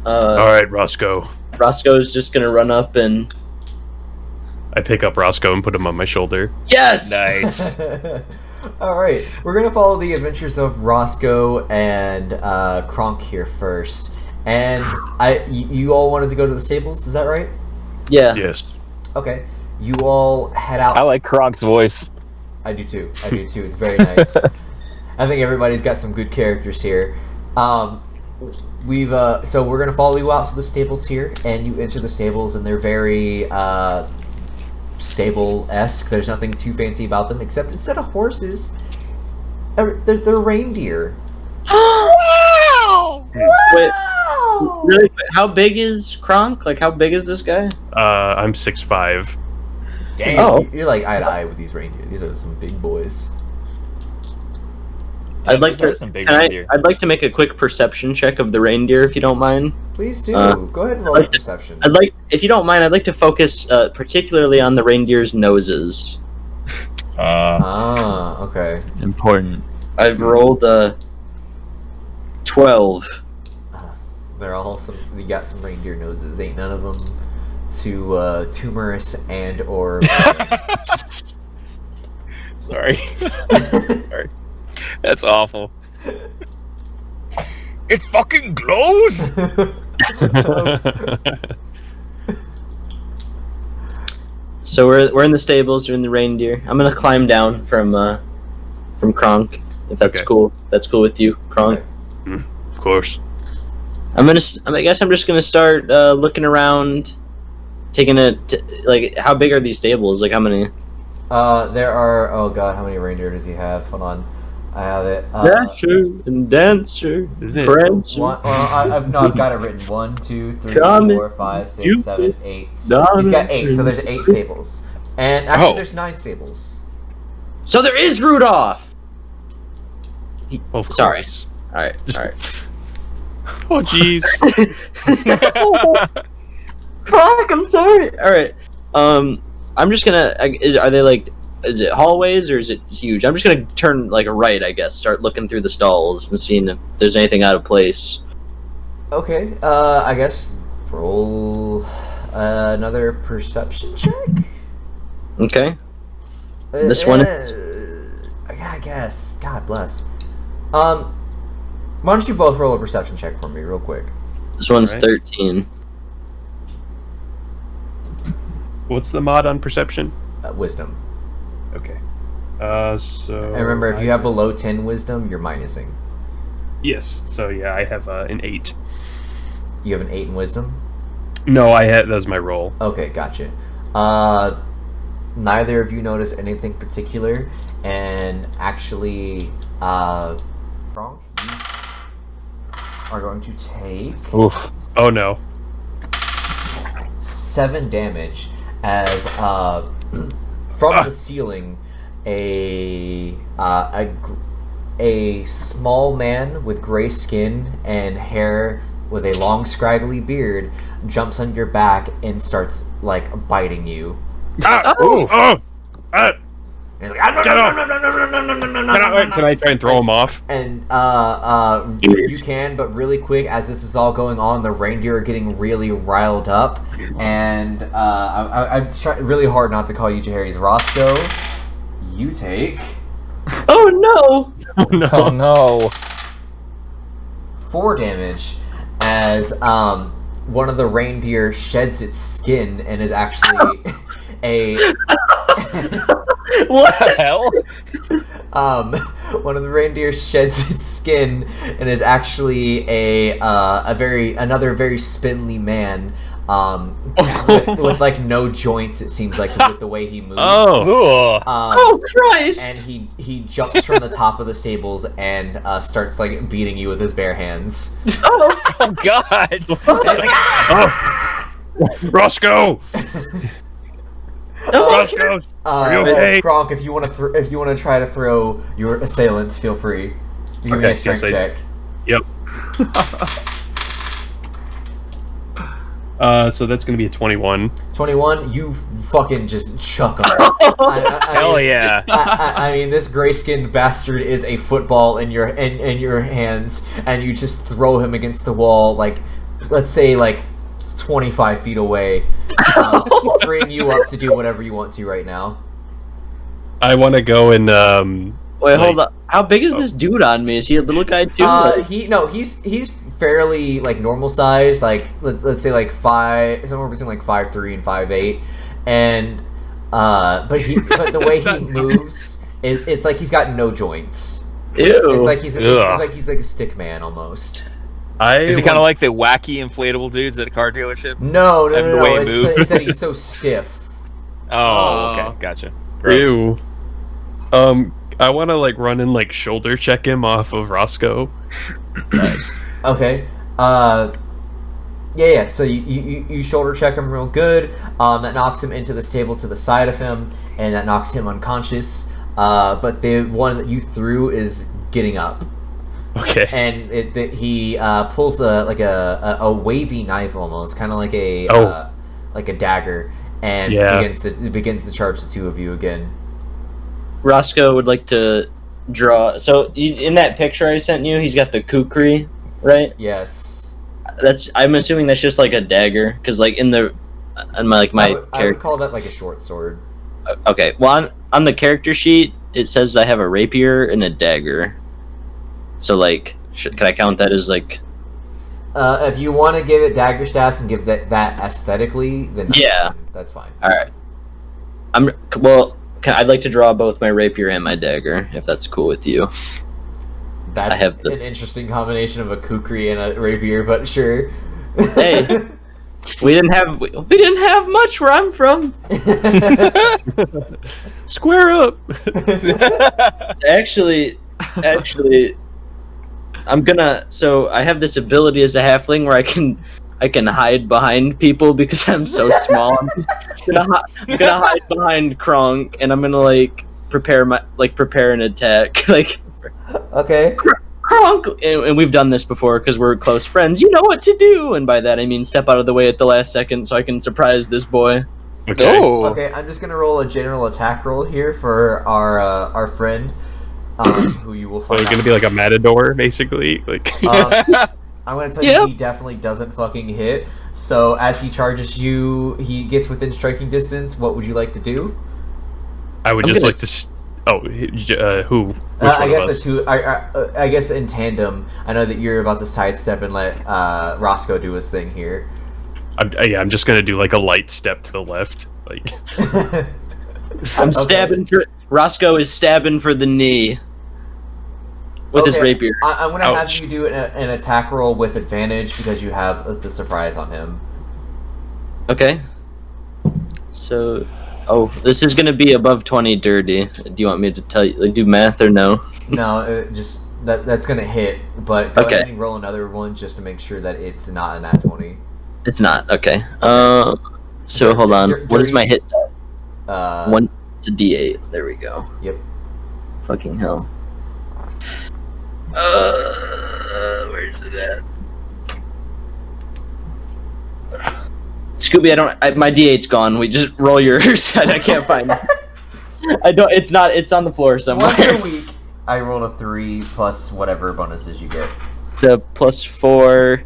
All right, Roscoe. Roscoe's just gonna run up and I pick up Roscoe and put him on my shoulder. yes. Nice. Alright, we're gonna follow the adventures of Roscoe and Kronk here first. And you all wanted to go to the stables, is that right? Yeah. Yes. Okay. You all head out. I like Kronk's voice. I do too. It's very nice. I think everybody's got some good characters here. So we're gonna follow you out to the stables here, and you enter the stables, and they're very stable-esque. There's nothing too fancy about them, except instead of horses, they're reindeer. Wait. Really? How big is Kronk? Like, how big is this guy? I'm 6'5". Dang, Oh. you're like eye to eye with these reindeer. These are some big boys. I'd like Those are to. some big Can reindeer. I'd like to make a quick perception check of the reindeer, if you don't mind. Please do. Uh, Go ahead and roll a perception. If you don't mind, I'd like to focus particularly on the reindeer's noses. Okay. Important. I've rolled 12. They're all you got some reindeer noses. Ain't none of them too tumorous and or. Sorry. Sorry. That's awful. It fucking glows! So we're in the stables. We're in the reindeer. I'm gonna climb down from Kronk, if that's Okay. cool. That's cool with you, Kronk. Okay. Of course. I guess I'm just gonna start looking around, taking like, how big are these stables? Like, how many? There are. Oh God, how many reindeer does he have? Hold on, I have it. Dasher and Dancer, Isn't it? Prancer. I've got it written. 1, 2, 3, Comet, 4, 5, 6, Cupid, 7, 8. Donna, He's got 8, so there's 8 stables. And actually, Oh. there's 9 stables. So there is Rudolph. Of Sorry. course. All right. Oh, jeez. Fuck, I'm sorry. All right. I'm just gonna. Are they like? Is it hallways or is it huge? I'm just gonna turn like a right, I guess. Start looking through the stalls and seeing if there's anything out of place. Okay, I guess roll another perception check. Okay. This one. I guess. God bless. Why don't you both roll a perception check for me, real quick? This one's Alright. 13. What's the mod on perception? Wisdom. Okay. So. And remember, if you have below 10 wisdom, you're minusing. Yes. So yeah, I have an 8. You have an 8 in wisdom? No, I had. That was my roll. Okay, gotcha. Neither of you notice anything particular, and actually, Gronk, you are going to take Oof. Oh no. 7 damage as from the ceiling, a small man with gray skin and hair with a long scraggly beard jumps on your back and starts like biting you. Ah! Oh! Oh! Ah! And he's like, Get off! Can I try and throw him off? and you can, but really quick, as this is all going on, the reindeer are getting really riled up, and I'm trying really hard not to call you Jahari's Roscoe. You take Oh no! Oh no. Oh no. 4 damage as one of the reindeer sheds its skin and is actually a What? The hell? one of the reindeer sheds its skin and is actually another very spindly man with like no joints, it seems like, with the way he moves. Oh. Ugh. Oh Christ! And he jumps from the top of the stables and starts like beating you with his bare hands. Oh! Oh God. And he's like, "Ah!" Roscoe! Roscoe! Are you okay? Gronk, if you want to try to throw your assailant, feel free. Give me a strength check. Yep. So that's going to be a 21. 21, you fucking just chuck him. Hell yeah. I mean, this gray-skinned bastard is a football in your hands, and you just throw him against the wall, like, let's say, like, 25 feet away, freeing you up to do whatever you want to right now. I want to go and Wait, hold up. How big is this dude on me? Is he a little guy too? He's fairly like normal size, like let's say like somewhere between like 5'3" and 5'8", and but the way he moves it's like he's got no joints. Ew. It's like he's like a stick man almost. Is he kind of like the wacky inflatable dudes at a car dealership? No. The way he moves? It's that he's so stiff. Oh, okay, gotcha. Gross. Ew. I want to like run and like shoulder check him off of Roscoe. Nice. Okay. Yeah. So you shoulder check him real good. That knocks him into the stable to the side of him, and that knocks him unconscious. But the one that you threw is getting up. Okay. And he pulls a wavy knife, almost kind of like a dagger, and begins to charge the two of you again. Roscoe would like to draw. So in that picture I sent you, he's got the kukri, right? Yes. I'm assuming that's just like a dagger, because like I would call that like a short sword. Okay. Well, on the character sheet it says I have a rapier and a dagger. So like, can I count that as like? If you want to give it dagger stats and give that aesthetically, then yeah, that's fine. All right. I'd like to draw both my rapier and my dagger, if that's cool with you. That's an interesting combination of a kukri and a rapier, but sure. Hey, we didn't have much where I'm from. Square up. Actually, I'm gonna. So I have this ability as a halfling where I can hide behind people because I'm so small. I'm gonna hide behind Kronk, and I'm gonna prepare an attack. Okay. Kronk, and we've done this before because we're close friends. You know what to do, and by that I mean step out of the way at the last second so I can surprise this boy. Okay. Oh. Okay, I'm just gonna roll a general attack roll here for our friend, who you will So find. it's gonna be like a matador, basically. Like. I'm gonna tell you, he definitely doesn't fucking hit. So as he charges you, he gets within striking distance. What would you like to do? I would just like to. Who? Which I one guess of us? the two. I guess in tandem. I know that you're about to sidestep and let Roscoe do his thing here. I'm just gonna do like a light step to the left. Like, I'm stabbing for Roscoe is stabbing for the knee with his Okay, rapier. I'm gonna have Ouch. you do an attack roll with advantage because you have the surprise on him. Okay. So, this is gonna be above 20 dirty. Do you want me to tell you, like, do math or no? No, just that's gonna hit. But go Okay. ahead and roll another one just to make sure that it's not a nat 20. It's not. Okay. So hold on. What is my hit? One. It's a D8. There we go. Yep. Fucking hell. Where's it at? Scooby, my D8's gone. We just roll yours. I can't find it. I don't. It's not. It's on the floor somewhere. Once a week, I rolled a 3 plus whatever bonuses you get. So +4,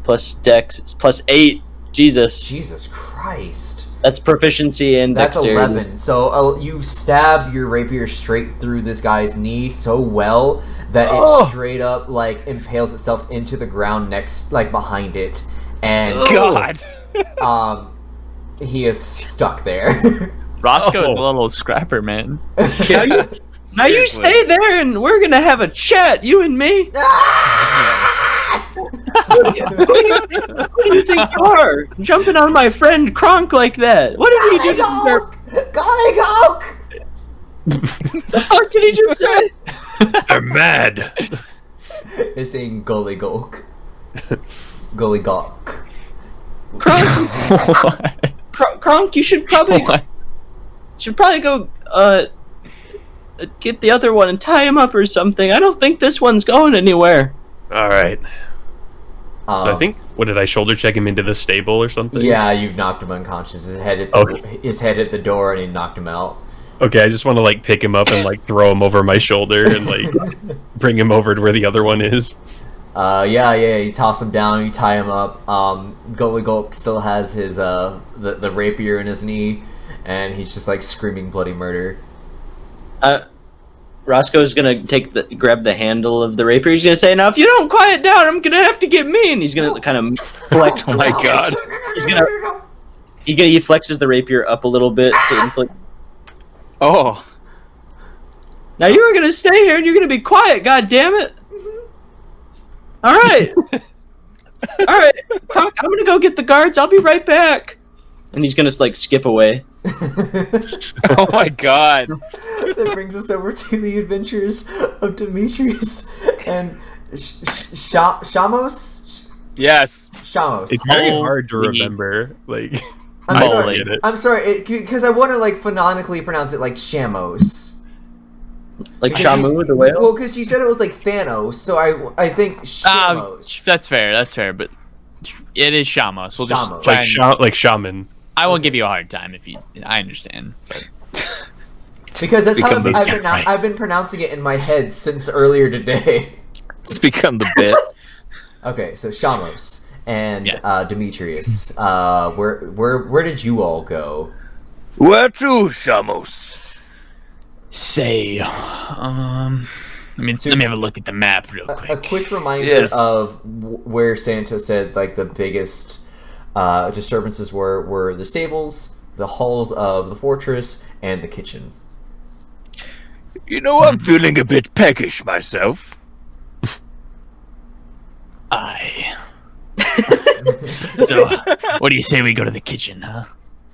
plus Dex, it's +8. Jesus, Jesus Christ. that's proficiency and That's dexterity. 11. So you stab your rapier straight through this guy's knee so well that it straight up like impales itself into the ground next, like behind it, and God. he is stuck there. Roscoe's a little scrapper, man. Now you Seriously. stay there, and we're gonna have a chat, you and me. Who do you think you are? Jumping on my friend Kronk like that? What did he do to deserve? Golly Gok! The fuck did he just say? they're mad. It's saying Golly Gok. Golly Gok. Kronk, Kronk, you should probably go get the other one and tie him up or something. I don't think this one's going anywhere. All right. So I think, what did I shoulder check him into the stable or something? Yeah, you've knocked him unconscious. His head at the door, and he knocked him out. Okay, I just want to like pick him up and like throw him over my shoulder and like bring him over to where the other one is. Yeah, you toss him down, you tie him up. Golly Gulp still has his the rapier in his knee, and he's just like screaming bloody murder. Roscoe's gonna grab the handle of the rapier. He's gonna say, "Now, if you don't quiet down, I'm gonna have to get mean." He's gonna kind of flex. Oh my God. He flexes the rapier up a little bit to inflict. Oh. Now you were gonna stay here and you're gonna be quiet. God damn it! All right, all right, Kronk, I'm gonna go get the guards. I'll be right back. And he's gonna like skip away. Oh my God. That brings us over to the adventures of Demetrius and Shamos. Yes. Shamos. It's very Holy- hard to remember. Like, I'm I sorry. get it. I'm sorry, because I want to like phonetically pronounce it like Shamos. Like Because Shamu the whale. Well, because you said it was like Thanos, so I think Shamos. That's fair, but it is Shamos. We'll just Shamos. try and- Like shaman. I won't give you a hard time if you. I understand. Because that's how Become those I've been pronouncing it in my head since earlier today. It's become the bit. Okay, so Shamos and Yeah. Demetrius. Where did you all go? Where to, Shamos? Say, let me have a look at the map real A quick. quick reminder Yes. of where Santa said like the biggest disturbances were the stables, the halls of the fortress, and the kitchen. You know, I'm feeling a bit peckish myself. So, what do you say we go to the kitchen, huh?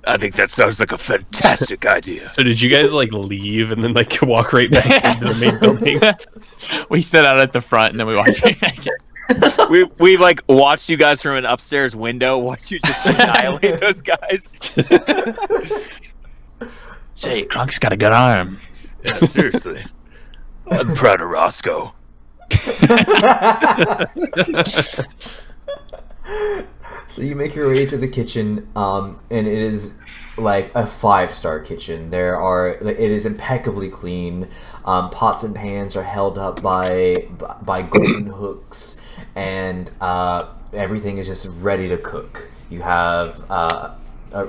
I think that sounds like a fantastic idea. So did you guys like leave and then like walk right back into the main building? We sit out at the front and then we walk right back in. We like watched you guys from an upstairs window. Watch you just annihilate those guys. Say, Kronk's got a good arm. Yeah, seriously. I'm proud of Roscoe. So you make your way to the kitchen, and it is like a 5-star kitchen. It is impeccably clean. Pots and pans are held up by golden hooks, and everything is just ready to cook. You have a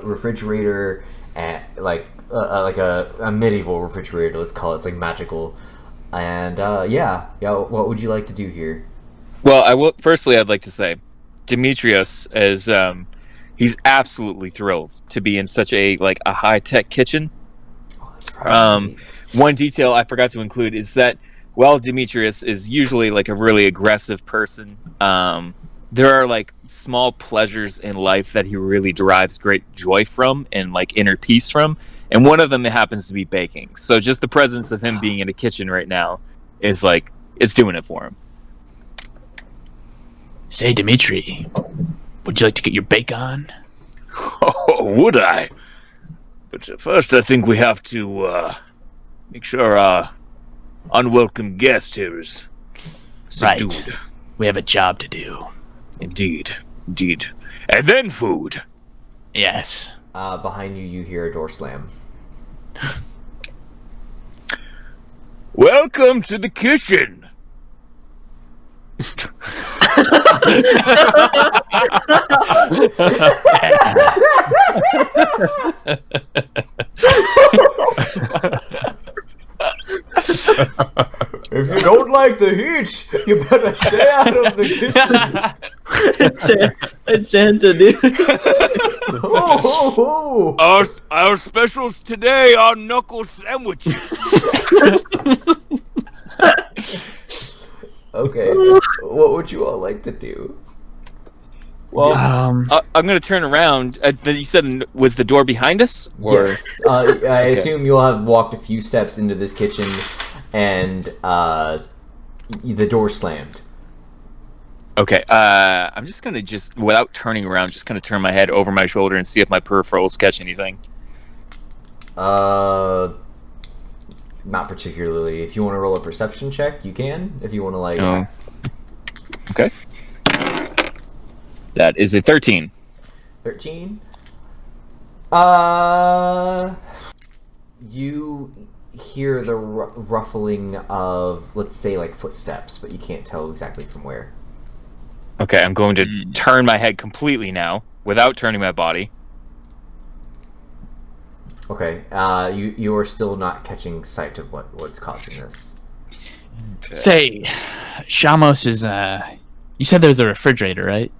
refrigerator, and like a medieval refrigerator. Let's call it. It's like magical. And yeah. What would you like to do here? Well, firstly, I'd like to say, Demetrius is he's absolutely thrilled to be in such a high-tech kitchen. Oh, that's right. One detail I forgot to include is that while Demetrius is usually like a really aggressive person, there are like small pleasures in life that he really derives great joy from and like inner peace from, and one of them happens to be baking. So just the presence of him being in a kitchen right now is like it's doing it for him. Say, Dimitri, would you like to get your bake on? Oh, would I? But first, I think we have to make sure our unwelcome guest here is subdued. Right. We have a job to do. Indeed. And then food. Yes. Behind you hear a door slam. Welcome to the kitchen. If you don't like the heat, you better stay out of the kitchen. It's Santa, dude. Our specials today are knuckle sandwiches. Okay, what would you all like to do? Well, I'm going to turn around. You said was the door behind us? Or... Yes. I assume you'll have walked a few steps into this kitchen, and the door slammed. Okay. I'm just going to without turning around, just kind of turn my head over my shoulder and see if my peripherals catch anything. Not particularly. If you want to roll a perception check, you can. If you want to Okay. That is a 13. 13. You hear the ruffling of, let's say, like footsteps, but you can't tell exactly from where. Okay, I'm going to turn my head completely now, without turning my body. Okay. You are still not catching sight of what's causing this. Okay. Say, Shamos is you said there's a refrigerator, right?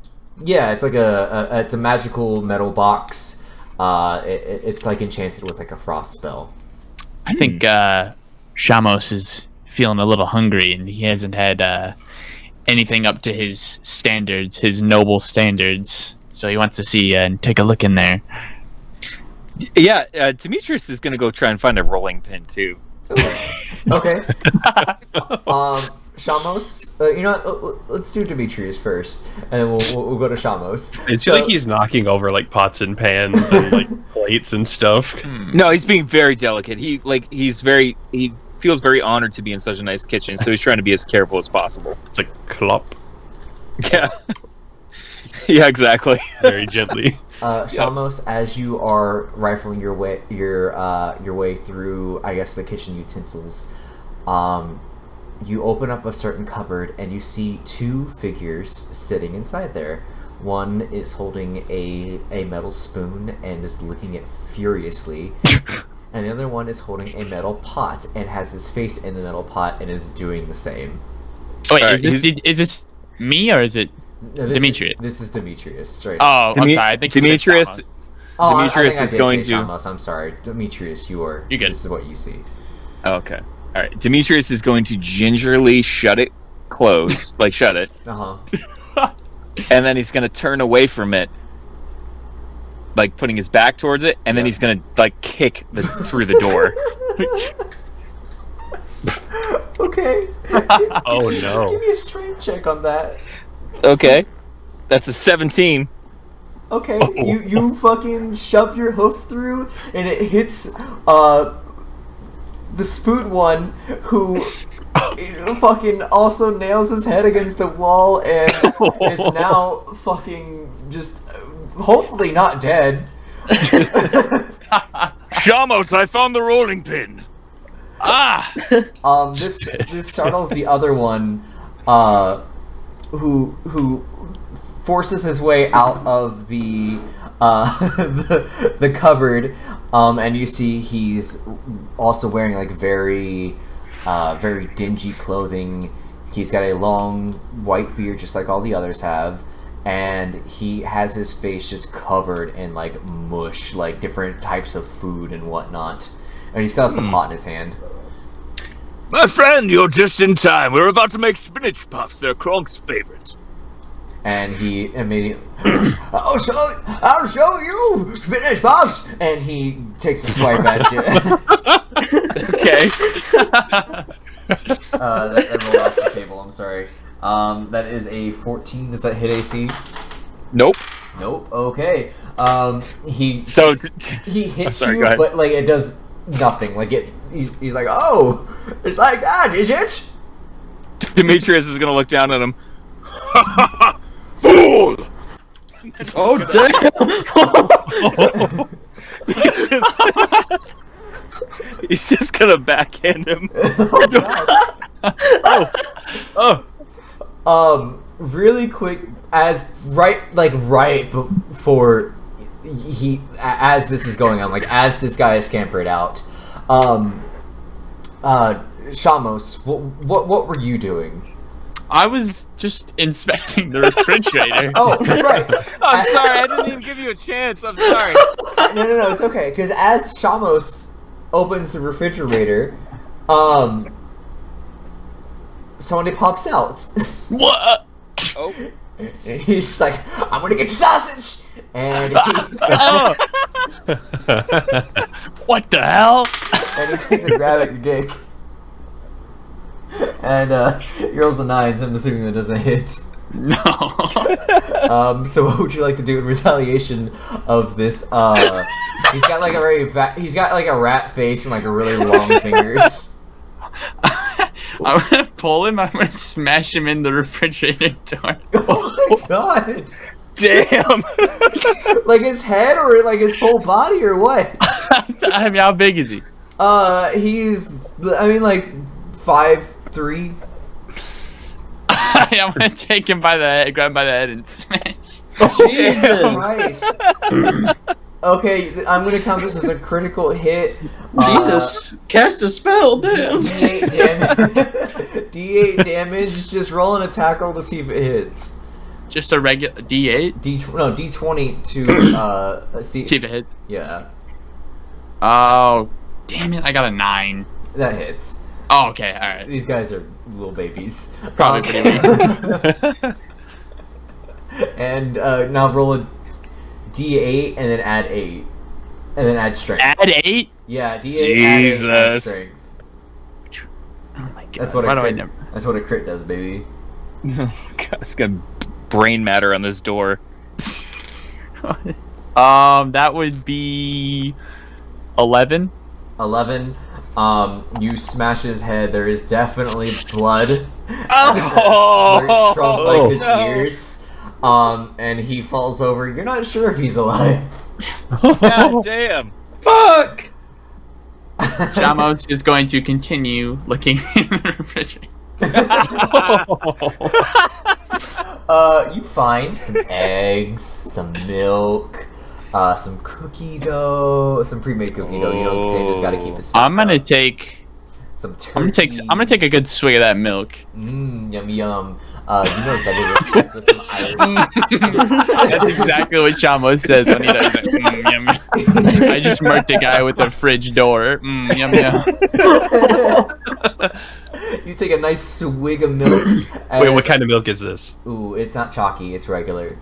Yeah, it's like it's a magical metal box. It's like enchanted with like a frost spell. I think Shamos is feeling a little hungry, and he hasn't had anything up to his standards, his noble standards. So he wants to see and take a look in there. Yeah, Demetrius is going to go try and find a rolling pin, too. Okay. Shamos, you know what? Let's do Demetrius first, and then we'll go to Shamos. It's like he's knocking over like pots and pans and like plates and stuff. No, he's being very delicate. He feels very honored to be in such a nice kitchen, so he's trying to be as careful as possible. It's like clop Yeah. Yeah, exactly. very gently. Shamos, as you are rifling your way through, I guess, the kitchen utensils, you open up a certain cupboard and you see two figures sitting inside there. One is holding a metal spoon and is licking it furiously, and the other one is holding a metal pot and has his face in the metal pot and is doing the same. Wait, All right, is this me or is it No, Demetrius? This is Demetrius, right? Oh, I'm sorry. I think you said Demetrius. Shamos. Demetrius I is did going say to. Shamos, I'm sorry, Demetrius. You're good. This is what you see. Oh, okay. All right. Demetrius is going to gingerly shut it closed, like shut it, and then he's going to turn away from it, like putting his back towards it, and then he's going to like kick through the door. Okay. Oh Just no. give me a strength check on that. Okay. That's a 17. Okay, you fucking shove your hoof through, and it hits the spoon one, who fucking also nails his head against the wall and is now fucking just hopefully not dead. Shamos, I found the rolling pin. This startles the other one, who forces his way out of the the cupboard, and you see he's also wearing like very dingy clothing. He's got a long white beard, just like all the others have, and he has his face just covered in like mush, like different types of food and whatnot. And he still has the pot in his hand. My friend, you're just in time. We're about to make spinach puffs. They're Kronk's favorite. And he immediately, I'll show you spinach puffs. And he takes a swipe at you. Okay. That rolled off the table. I'm sorry. That is a 14. Does that hit AC? Nope. Nope. Okay. He hits sorry, you, go ahead. but like it does nothing. Like he's like, oh, it's like that, is it? Demetrius is gonna look down at him. Fool! Oh damn! He's just gonna backhand him. Really quick, right before as this is going on, like as this guy is scampered out, Shamos, what were you doing? I was just inspecting the refrigerator. Oh, right. I'm sorry, I didn't even give you a chance. I'm sorry. No, it's okay. Because as Shamos opens the refrigerator, somebody pops out. What? Oh. And he's like, I'm gonna get sausage! And he, What the hell? and he takes a grab at your dick. And he rolls a 9, so I'm assuming that doesn't hit. No. So what would you like to do in retaliation of this? He's got like a rat face and like a really long fingers. I'm gonna pull him. I'm gonna smash him in the refrigerator door. Oh my god! Damn. Like his head or like his whole body or what? I mean, how big is he? He's like 5'3". I'm gonna take him by the head, grab him by the head, and smash. Jesus Christ! Okay, I'm gonna count this as a critical hit. Jesus, cast a spell, damn. D8 damage. D8 damage. Just roll an attack roll to see if it hits. Just a regular D8. D20 to see. See if it hits. Yeah, Oh, damn it! I got a 9. that hits. Oh, okay, all right. These guys are little babies. Probably pretty weak. And now roll a D8 and then add 8, and then add strength. Add 8. Yeah, D8 add 8 and add Jesus. strength. Oh my god. That's what Why a do I crit. never? That's what a crit does, baby. God, it's got brain matter on this door. That would be 11. 11. You smash his head. There is definitely blood. Oh, Squirts from like his no. ears. And he falls over. You're not sure if he's alive. God damn. Fuck! Shamos is going to continue looking in the refrigerator. You find some eggs, some milk, some cookie dough, some pre-made cookie dough. You know, Santa's got to keep his stuff. I'm gonna take. some turkey. I'm gonna take a good swig of that milk. Yum yum. You notice that they respect with some Irish. That's exactly what Shamos says when he does it. Yum, yum. I just murked a guy with a fridge door. Yum yum. You take a nice swig of milk. Wait, what kind of milk is this? Ooh, it's not chalky. It's regular.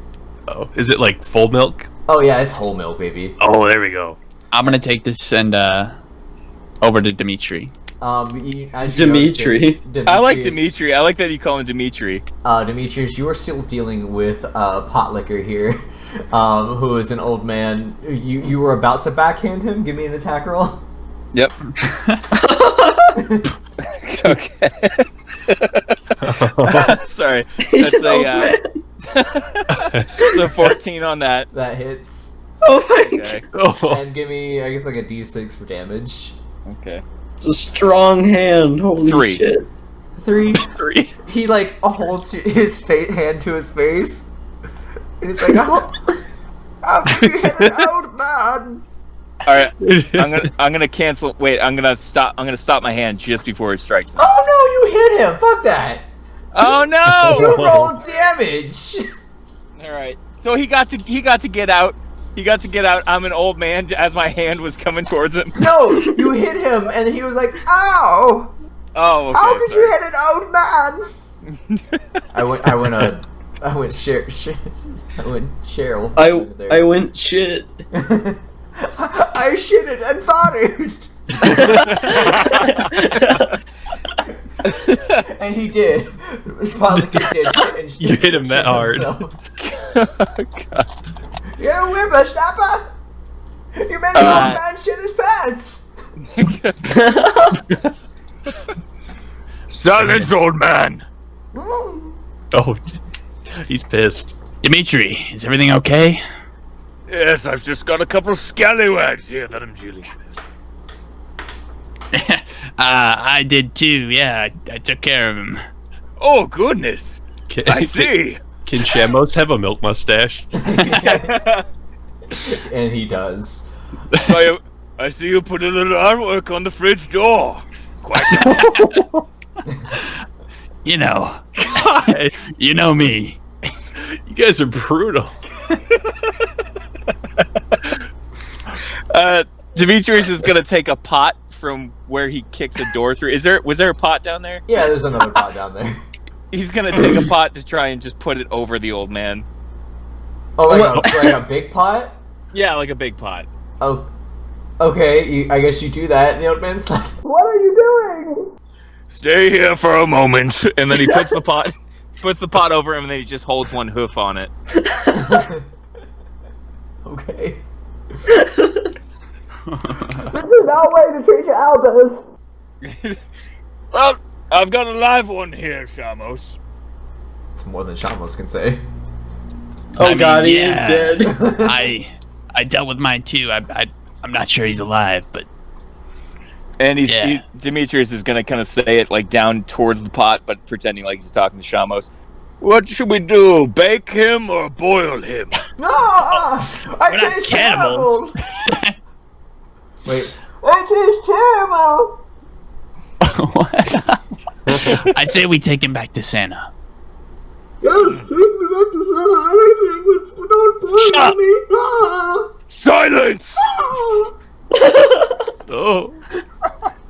Oh, is it like full milk? Oh yeah, it's whole milk, baby. Oh, there we go. I'm gonna take this and over to Dimitri. As you Dimitri. notice, I like Demetrius- Dimitri. I like that you call him Dimitri. Demetrius, you are still dealing with pot liquor here, who is an old man. You were about to backhand him. Give me an attack roll. Yep. Okay. Sorry. He's That's an old it's a 14 on that. That hits. Oh my Okay. god. And give me, I guess, like a D6 for damage. Okay. It's a strong hand. Holy 3. shit. 3. 3. He like holds his hand to his face, and he's like, "Oh, I'm getting out, man." All right. I'm gonna cancel. Wait. I'm gonna stop my hand just before it strikes him. Oh no, you hit him. Fuck that. Oh You no! rolled damage. All right. So he got to get out. He got to get out. I'm an old man as my hand was coming towards him. No, you hit him, and he was like, "Ow! Oh, okay, How could sorry. you hit an old man?" I went Cheryl. I went shit. I shitted and farted. And he did. Responsibly did shit and You hit him that hard. God. You're a whippersnapper. You made an old man shit his pants. Silence, old man! Oh, he's pissed. Dimitri, is everything okay? Yes, I've just got a couple of scallywags here that I'm dealing with. I did too. Yeah, I took care of him. Oh, goodness! I see! Can Shamos have a milk mustache? And he does. So I see you put a little artwork on the fridge door. Quite You know, you know me. You guys are brutal. Demetrius is gonna take a pot from where he kicked the door through. Was there a pot down there? Yeah, there's another pot down there. He's gonna take a pot to try and just put it over the old man. Oh, like a big pot? Yeah, like a big pot. Oh, okay. I guess you do that. And the old man's like, "What are you doing?" Stay here for a moment. And then he puts the pot over him, and then he just holds one hoof on it. Okay. This is no way to treat your elders. Well, I've got a live one here, Shamos. It's more than Shamos can say. Oh I mean, god, he is yeah. dead. I dealt with mine too. I'm not sure he's alive, but And Yeah. Demetrius is gonna kind of say it like down towards the pot, but pretending like he's talking to Shamos. What should we do? Bake him or boil him? I We're not taste cannibals. terrible. Wait. I taste terrible. I say we take him back to Santa. Yes, take me back to Santa. Anything, but don't boil Stop. me. Ah. Silence! Oh.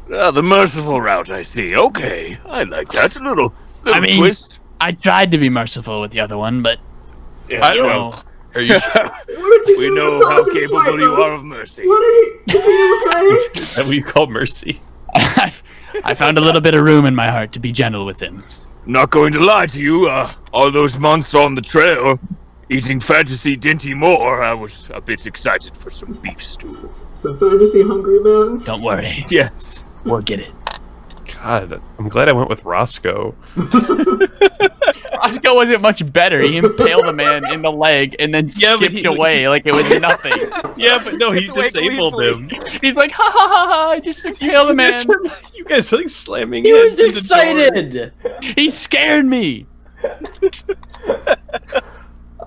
The merciful route, I see. Okay, I like that. A little I mean, twist. I tried to be merciful with the other one, but Yeah, I don't know. know. Are you? What did you We do to know how Sausage capable you Swiper? are of mercy. What did he? Is he okay? Is that what you call mercy? I found a little bit of room in my heart to be gentle with him. Not going to lie to you, all those months on the trail, eating fantasy Dinty Moore, I was a bit excited for some beef stew. Some fantasy hungry man. Don't worry, Yes. we'll get it. God, I'm glad I went with Roscoe. Roscoe wasn't much better. He impaled a man in the leg and then Yeah, but skipped away like it was nothing. Yeah, but no, he Skipped away disabled him. He's like, ha ha ha ha! I just impaled a man. You guys are like slamming He heads was in the door. excited. He scared me.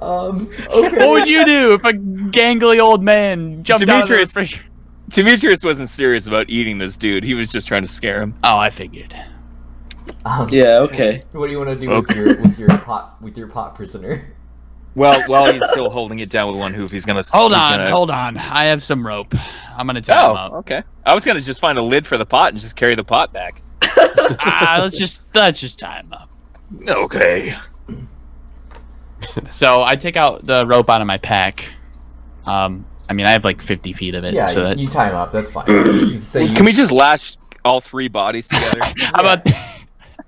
Okay. What would you do if a gangly old man jumped out of the Demetrius- refrigerator? Demetrius wasn't serious about eating this dude. He was just trying to scare him. Oh, I figured. Yeah, okay. What do you want to do Okay. with your pot prisoner? Well, while he's still holding it down with one hoof, he's gonna. Hold he's on, gonna- hold on. I have some rope. I'm gonna tie him Oh, up. okay. I was gonna just find a lid for the pot and just carry the pot back. Let's just tie him up. Okay. So I take out the rope out of my pack. I mean, I have like 50 feet of it. Yeah, so you, that, you tie him up. That's fine. You say you, Can we just lash all three bodies together? how about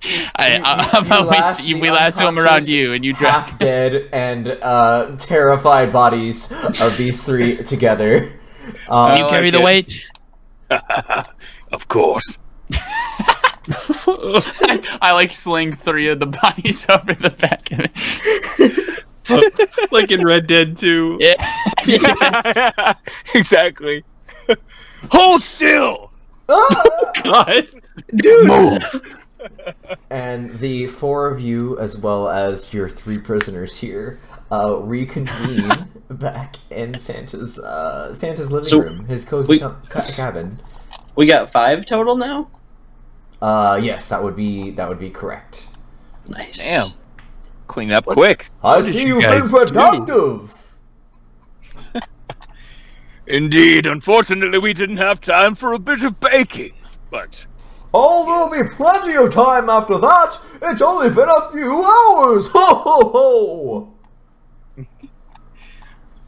how about we lasso him around you and you drag? half dead and terrified bodies of these three together. You I carry like the it. weight. Of course. I like sling 3 of the bodies over the back of it. Like in Red Dead 2. Yeah. Exactly. Hold still! God. And the 4 of you, as well as your 3 prisoners here, reconvene back in Santa's living So room, his cozy we- cabin. We got 5 total now? Yes, that would be correct. Nice. Damn. Clean up quick. I see you've guys been productive. Indeed, unfortunately, we didn't have time for a bit of baking, but Oh, there'll be plenty of time after that. It's only been a few hours. Ho ho ho!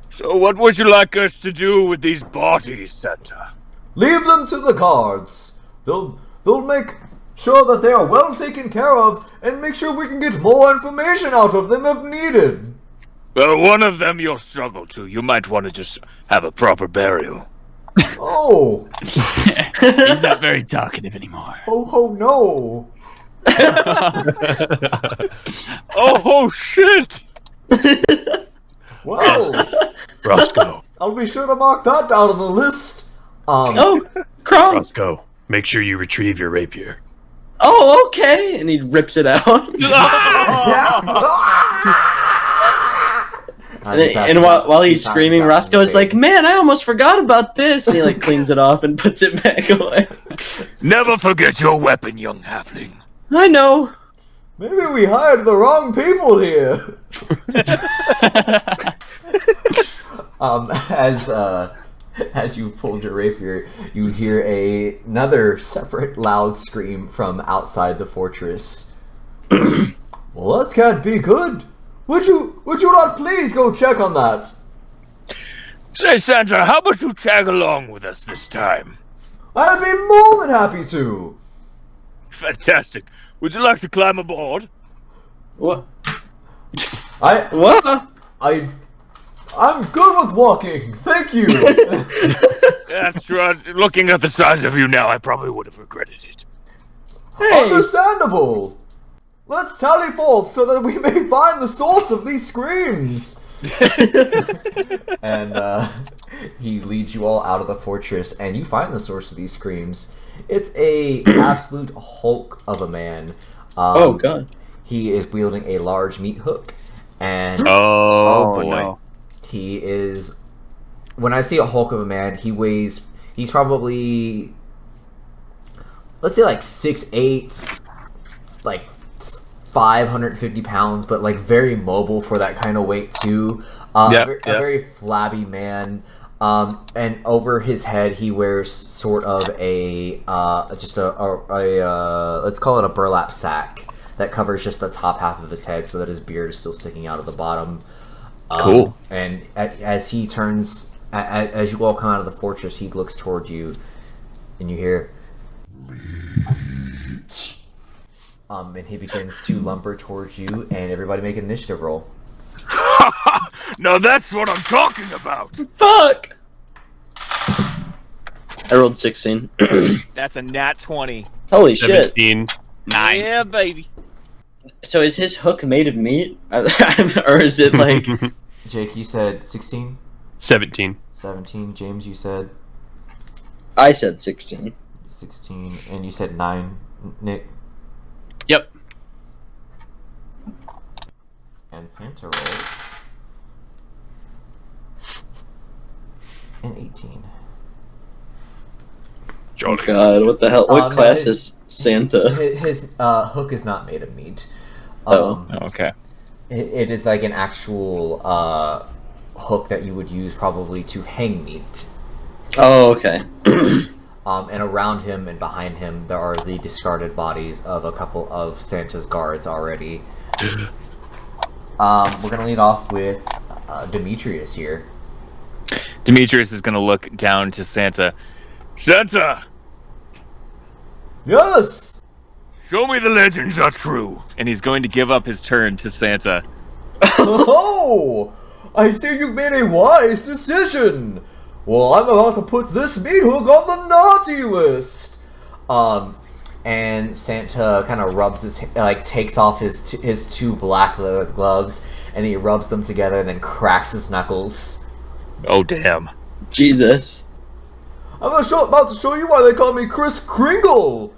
so what would you like us to do with these bodies, Santa? Leave them to the guards. They'll make sure that they are well taken care of and make sure we can get more information out of them if needed. Well, one of them you'll struggle to. You might want to just have a proper burial. Oh, He's not very talkative anymore. ho ho no. Oh, shit! Whoa. Roscoe, I'll be sure to mark that down on the list. Oh, Kronk. Roscoe, make sure you retrieve your rapier. Oh, okay. And he rips it out. And while he's screaming, Roscoe is like, "Man, I almost forgot about this." And he like cleans it off and puts it back away. Never forget your weapon, young halfling. I know. Maybe we hired the wrong people here. As you pulled your rapier, you hear another separate loud scream from outside the fortress. Well, that can't be good. Would you not please go check on that? Say, Santa, how about you tag along with us this time? I'd be more than happy to. Fantastic. Would you like to climb aboard? What? I'm good with walking. Thank you. That's right. Looking at the size of you now, I probably would have regretted it. Hey. Understandable. Let's tally forth so that we may find the source of these screams. And he leads you all out of the fortress, and you find the source of these screams. It's a absolute hulk of a man. Oh god. He is wielding a large meat hook, and Oh boy. no. he is. When I say a hulk of a man, he's probably, let's say, like 6'8", like 550 pounds, but like very mobile for that kind of weight too. A very flabby man. And over his head, he wears sort of a let's call it a burlap sack that covers just the top half of his head, so that his beard is still sticking out of the bottom. Cool. And as he turns, as you all come out of the fortress, he looks toward you, and you hear, and he begins to lumber towards you, and everybody make an initiative roll. Now that's what I'm talking about. Fuck. I rolled 16. That's a nat 20. Holy shit. 17. 9. Yeah, baby. So is his hook made of meat? Or is it like... Jake, you said 16? 17. 17. James, you said I said 16. 16. And you said 9, Nick? Yep. And Santa rolls an 18. Oh god, what the hell? What class is Santa? His hook is not made of meat. Okay. It is like an actual hook that you would use probably to hang meat. Oh, okay. And around him and behind him, there are the discarded bodies of a couple of Santa's guards already. We're going to lead off with Demetrius here. Demetrius is going to look down to Santa. Santa, Yes! show me the legends are true. And he's going to give up his turn to Santa. Oh! I see you've made a wise decision! Well, I'm about to put this meat hook on the naughty list! And Santa kind of rubs his, takes off his two black leather gloves, and he rubs them together and then cracks his knuckles. Oh, damn. Jesus. I'm about to show you why they call me Kris Kringle!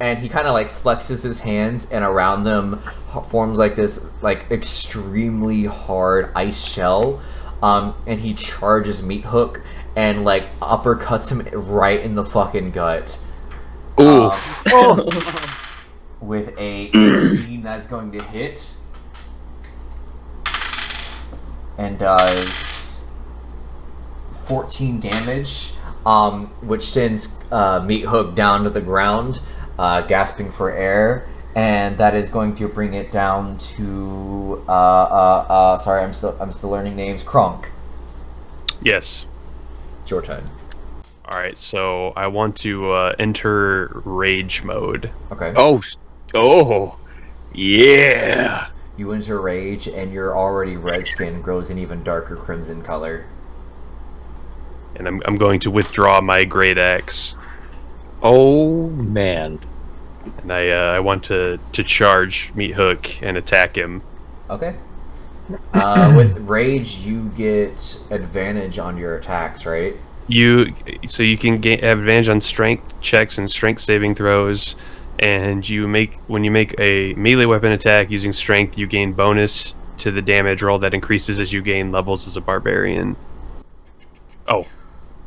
And he kind of flexes his hands, and around them forms this extremely hard ice shell. And he charges Meat Hook and uppercuts him right in the fucking gut. Ooh. with a 18 that's going to hit. And does 14 damage, which sends Meat Hook down to the ground, gasping for air. And that is going to bring it down to sorry, I'm still learning names. Kronk. Yes. It's your turn. All right. So I want to enter rage mode. Okay. Oh, yeah. You enter rage, and your already red skin grows an even darker crimson color. And I'm going to withdraw my great axe. Oh man. And I want to charge Meat Hook and attack him. Okay. With rage, you get advantage on your attacks, right? You can have advantage on strength checks and strength saving throws, and when you make a melee weapon attack using strength, you gain bonus to the damage roll that increases as you gain levels as a barbarian. Oh,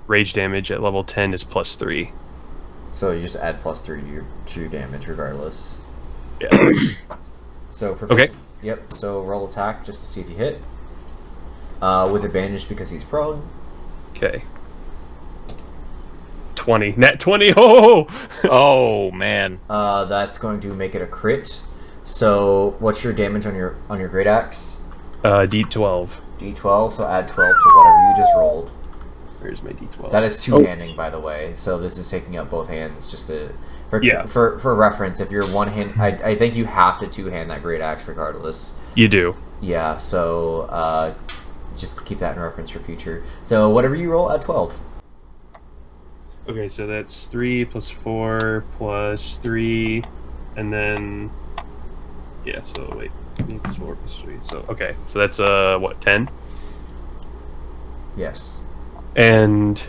rage damage at level 10 is +3. So you just add +3 to your damage regardless. Yeah. So Okay. Yep. So roll attack just to see if you hit. With advantage because he's prone. Okay. 20. Nat 20. Oh. Oh man. That's going to make it a crit. So what's your damage on your great axe? D12. D12. So add 12 to whatever you just rolled. Where's my D12? That is two-handing, by the way. So this is taking up both hands. Just for reference, if you're one hand, I think you have to two-hand that great axe regardless. You do. Yeah. So just keep that in reference for future. So whatever you roll, add 12. Okay, so that's 3 plus 4 plus 3, and then so wait, 3 plus 4 plus 3. So okay, so that's what, 10? Yes. And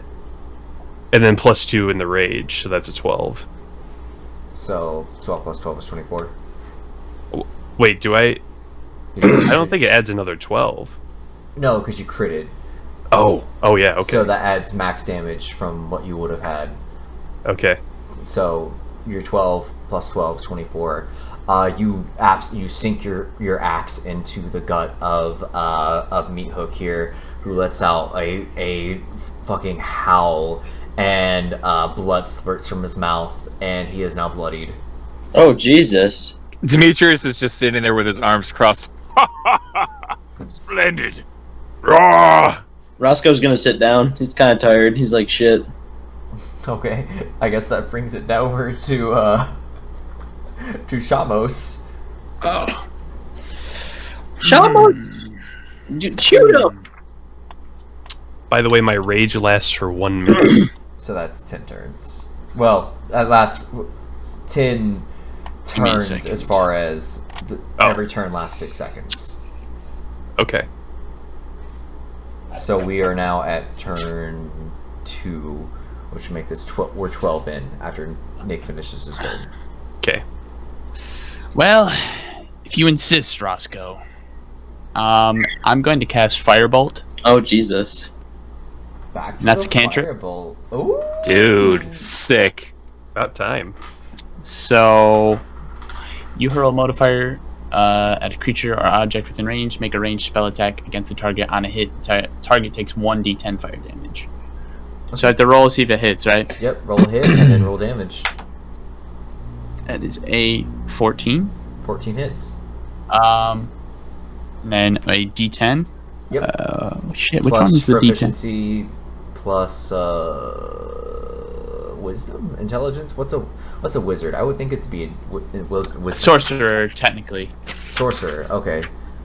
then plus 2 in the rage, so that's a 12. So 12 plus 12 is 24. Wait, do I don't think it adds another 12. No, because you critted. Oh yeah, okay. So that adds max damage from what you would have had. Okay. So your 12 plus 12 is 24. You sink your axe into the gut of Meat Hook here, who lets out a fucking howl, and blood spurts from his mouth, and he is now bloodied. Oh, Jesus. Demetrius is just sitting there with his arms crossed. Splendid. Raw. Roscoe's gonna sit down. He's kind of tired. He's like, shit. Okay, I guess that brings it over to Shamos. Oh. Shamos! Shoot him! By the way, my rage lasts for 1 minute. So that's 10 turns. Well, that lasts 10 turns seconds. as far as every turn lasts 6 seconds. Okay. So we are now at turn 2, which will make this we're 12 in after Nick finishes his turn. Okay. Well, if you insist, Roscoe, I'm going to cast Firebolt. Oh, Jesus. Back to That's the a cantrip. Firebolt. Ooh. Dude, sick. About time. So, you hurl a modifier at a creature or object within range. Make a ranged spell attack against the target. On a hit, target takes 1d10 fire damage. So I have to roll to see if it hits, right? Yep, roll a hit and then roll damage. That is a 14. 14 hits. And then a d10. Yep. Shit, which Plus one is the d10? proficiency plus wisdom, intelligence. What's a wizard? I would think it to be wisdom. Sorcerer, technically. Sorcerer. Okay.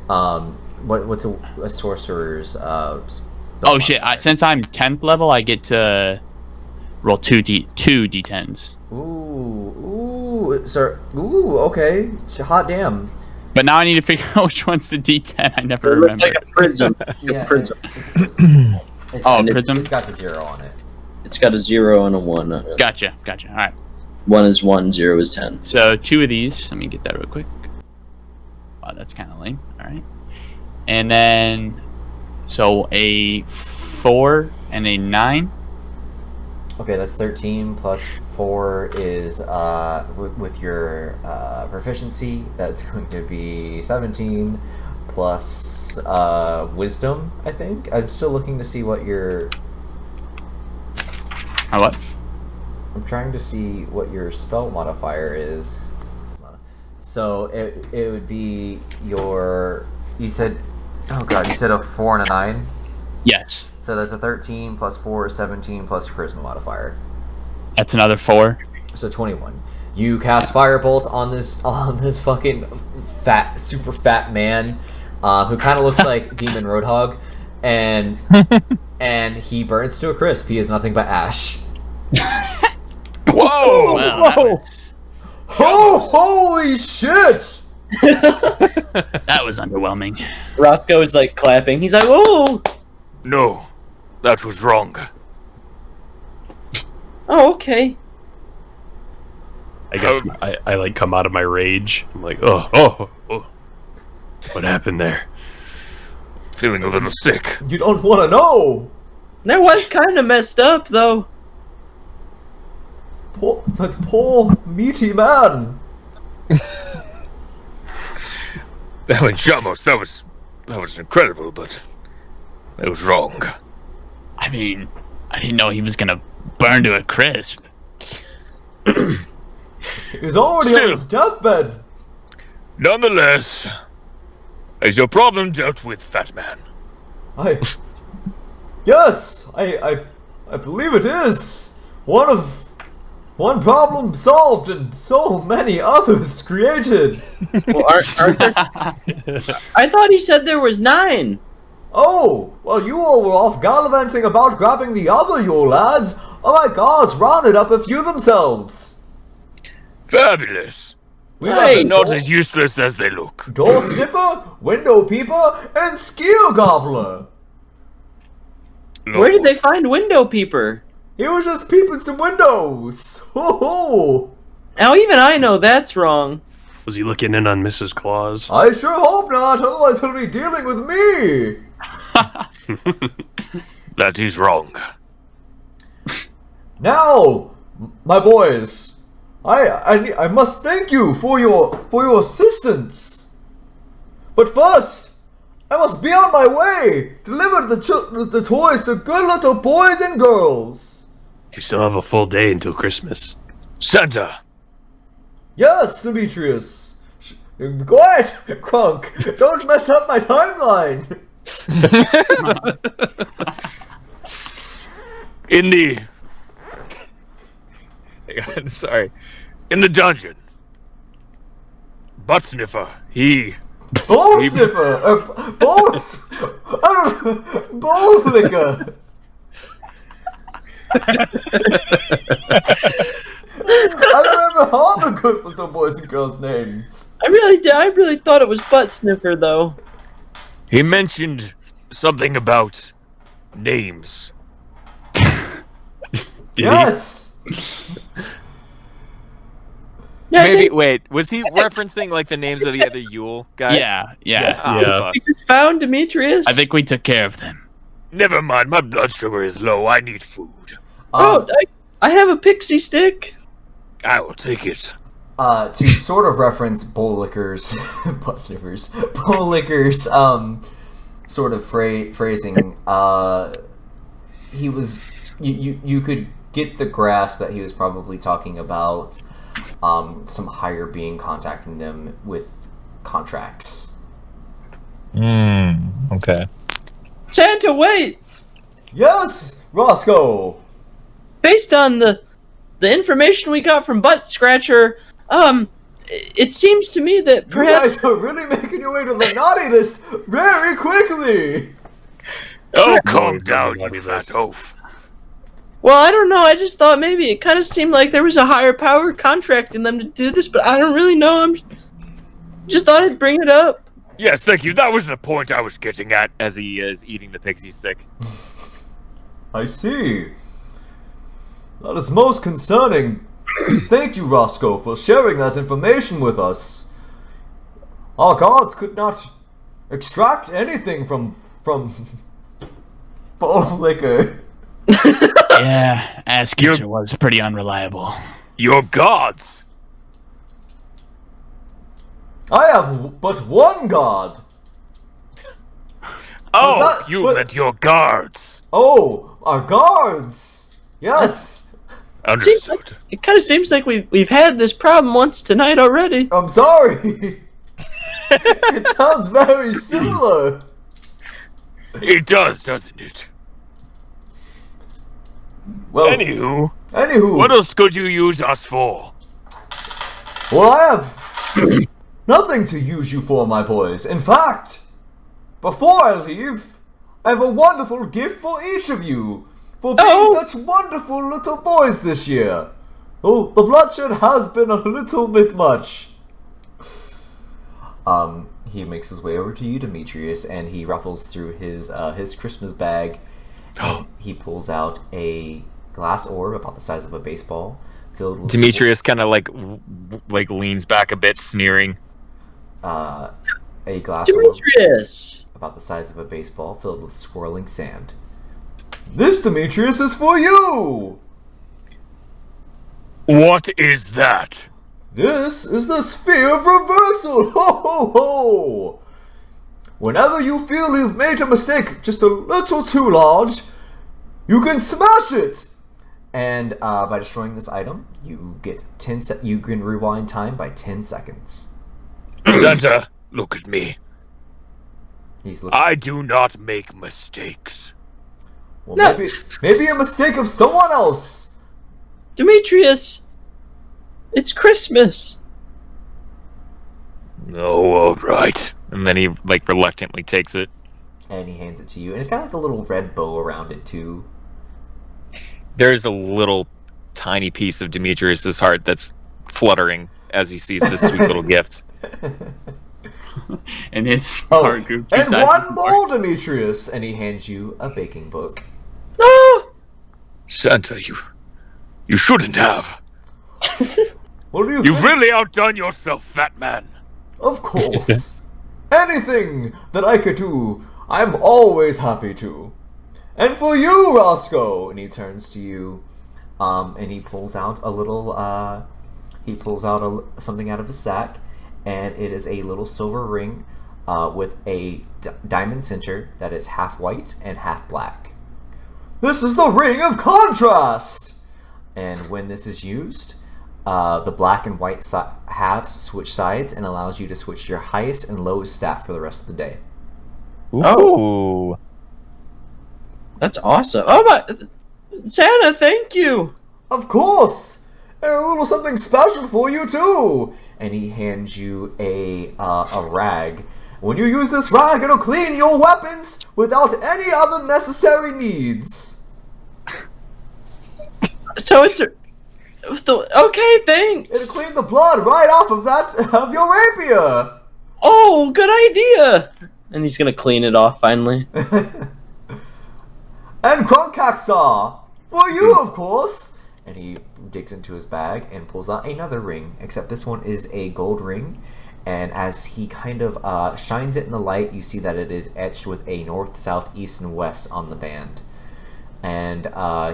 What's a sorcerer's? Oh shit! Since I'm 10th level, I get to roll two d10s. Ooh, sir. Ooh, okay. Hot damn. But now I need to figure out which one's the d10. I never It looks remember. like a prism. Yeah, prism. it's a prism. Prism? It's got the 0 on it. It's got a 0 and a 1 on it. Gotcha. All right. 1 is 1, 0 is 10. So 2 of these. Let me get that real quick. Wow, that's kind of lame. All right. And then, so a 4 and a 9. Okay, that's 13 plus 4 is with your proficiency. That's going to be 17 plus wisdom. I think I'm still looking to see what your. What? I'm trying to see what your spell modifier is. So it would be your. You said, oh god, you said a 4 and a 9. Yes. So that's a 13 plus 4 is 17 plus your charisma modifier. That's another 4. So 21. You cast Firebolt on this fucking super fat man, who kind of looks like Demon Roadhog, and he burns to a crisp. He is nothing but ash. Whoa! Wow, Oh, holy shit! that was underwhelming. Roscoe is like clapping. He's like, "Oh, No, that was wrong. oh, okay." I guess I like come out of my rage. I'm like, oh. What happened there? Feeling a little sick. You don't want to know. That was kind of messed up, though. That poor meaty man. That went Shamos, that was incredible, but that was wrong. I mean, I didn't know he was gonna burn to a crisp. He was already on his deathbed. Nonetheless, is your problem dealt with, Fat Man? Yes, I believe it is. One problem solved and so many others created. Well, aren't there... I thought he said there was 9. Oh, well, you all were off gallivanting about grabbing the other Yule lads. Oh my gods, rounded up a few themselves. Fabulous. We Hey, have Not as useless as they look. door sniffer, window peeper, and skill gobbler. Where did they find Window Peeper? He was just peeping some windows. Ho ho! Now even I know that's wrong. Was he looking in on Mrs. Claus? I sure hope not, otherwise he'll be dealing with me. That is wrong. Now, my boys, I must thank you for your assistance. But first, I must be on my way. Deliver the toys to good little boys and girls. We still have a full day until Christmas. Santa! Yes, Demetrius. Quiet, Crunk. Don't mess up my timeline. In the... Sorry. In the dungeon. Butt Sniffer, he... Bowl sniffer. Bowl licker. I remember all the good little boys and girls' names. I really thought it was Butt Sniffer, though. He mentioned something about names. Yes. Yeah, I Maybe think wait, was he referencing like the names of the other Yule guys? Yeah. Oh, Yeah. fuck. we just found Demetrius. I think we took care of them. Never mind, my blood sugar is low. I need food. Oh, I have a pixie stick. I will take it. To sort of reference Bowl Licker's butt sniffers, Bowl Licker's sort of phrasing, he was you could get the grasp that he was probably talking about some higher being contacting them with contracts. Okay. Santa, wait. Yes, Roscoe. Based on the information we got from Butt Scratcher, it seems to me that perhaps You guys are really making your way to the naughty list very quickly. Oh, calm down, you fat oaf. Well, I don't know. I just thought maybe it kind of seemed like there was a higher power contracting them to do this, but I don't really know. I'm just thought I'd bring it up. Yes, thank you. That was the point I was getting at. As he is eating the pixie stick. I see. That is most concerning. Thank you, Roscoe, for sharing that information with us. Our gods could not extract anything from Bowl Liquor. Yeah, Ass Kisser was pretty unreliable. Your gods! I have but one god. Oh, that- you but- meant your guards. Oh, our guards. Yes. Understood. It kind of seems like we've had this problem once tonight already. I'm sorry. It sounds very similar. It does, doesn't it? Well, Anywho, anywho, what else could you use us for? well, I have nothing to use you for, my boys. In fact, before I leave, I have a wonderful gift for each of you for being such wonderful little boys this year. Oh, the bloodshed has been a little bit much. He makes his way over to you, Demetrius, and he ruffles through his Christmas bag. And he pulls out a glass orb about the size of a baseball, filled with Demetrius kind of like leans back a bit, sneering. a glass orb Demetrius! about the size of a baseball, filled with swirling sand. This, Demetrius, is for you! What is that? This is the Sphere of Reversal! Ho ho ho! Whenever you feel you've made a mistake just a little too large, you can smash it! And by destroying this item, you get you can rewind time by 10 seconds. Santa, look at me. He's looking. I do not make mistakes. Well, No. maybe a mistake of someone else. Demetrius! It's Christmas! Oh, all right. And then he reluctantly takes it. And he hands it to you, and it's got like a little red bow around it too. There's a little tiny piece of Demetrius's heart that's fluttering as he sees this sweet little gift. And his heart grew two and sizes one more. more, Demetrius, and he hands you a baking book. No! Santa, you shouldn't have. What do you You've think? really outdone yourself, fat man. Of course. Anything that I could do, I'm always happy to. And for you, Roscoe! And he turns to you, and he pulls out a little, something out of his sack, and it is a little silver ring with a diamond center that is half white and half black. This is the Ring of Contrast! And when this is used, the black and white halves switch sides and allows you to switch your highest and lowest stat for the rest of the day. Ooh. That's awesome. Oh my... Santa, thank you! Of course! And a little something special for you too! And he hands you a rag. When you use this rag, it'll clean your weapons without any other necessary needs. So it's a... Okay, thanks! It'll clean the blood right off of your rapier! Oh, good idea! And he's gonna clean it off, finally. And Krunkaxaw! For you, of course! And he digs into his bag and pulls out another ring, except this one is a gold ring. And as he kind of shines it in the light, you see that it is etched with a north, south, east, and west on the band. And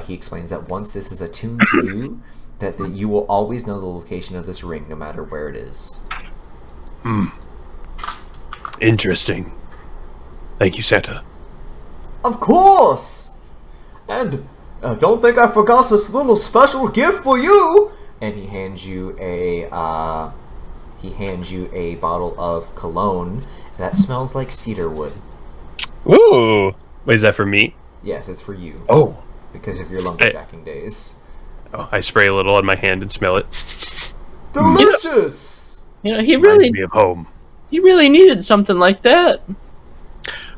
he explains that once this is attuned to you, that you will always know the location of this ring, no matter where it is. Interesting. Thank you, Santa. Of course! And don't think I forgot this little special gift for you! And he hands you a bottle of cologne that smells like cedar wood. Ooh. Wait, is that for me? Yes, it's for you. Oh. Because of your lumberjacking days. Oh, I spray a little on my hand and smell it. Delicious! You know, he Reminds me of home. needed something like that.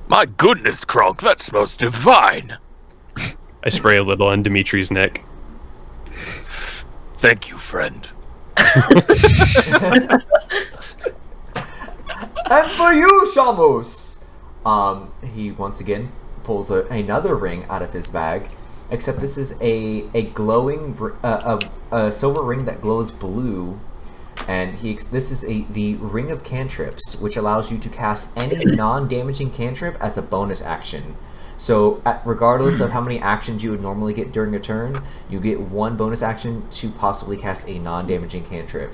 My goodness, Kronk, that smells divine. I spray a little on Dimitri's neck. Thank you, friend. And for you, Shamos! He once again pulls another ring out of his bag, except this is a glowing a silver ring that glows blue, and this is the Ring of Cantrips, which allows you to cast any non-damaging cantrip as a bonus action. So, regardless of how many actions you would normally get during a turn, you get 1 bonus action to possibly cast a non-damaging cantrip.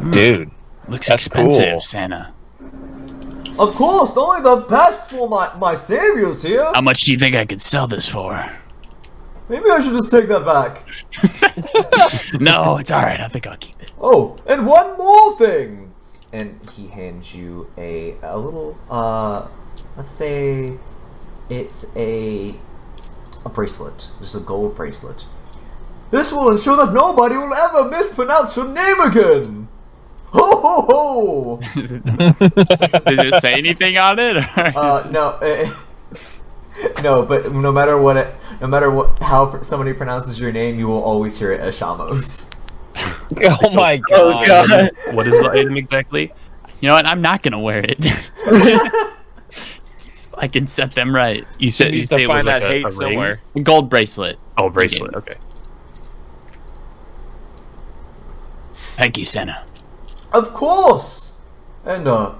Dude, Looks that's expensive, cool. Santa. Of course, only the best for my saviors here. How much do you think I could sell this for? Maybe I should just take that back. No, it's alright. I think I'll keep it. Oh, and one more thing. And he hands you a little, let's say it's a bracelet. Just a gold bracelet. This will ensure that nobody will ever mispronounce your name again. Ho ho ho! Does it say anything on it? Or No, no. But no matter how somebody pronounces your name, you will always hear it as Shamos. Oh my god. Oh god. What is the item exactly? You know what? I'm not gonna wear it. I can set them right. You said He you needs say to it was find like that a hate ring? somewhere. Gold bracelet. Oh, bracelet. Okay. Thank you, Santa. Of course. And I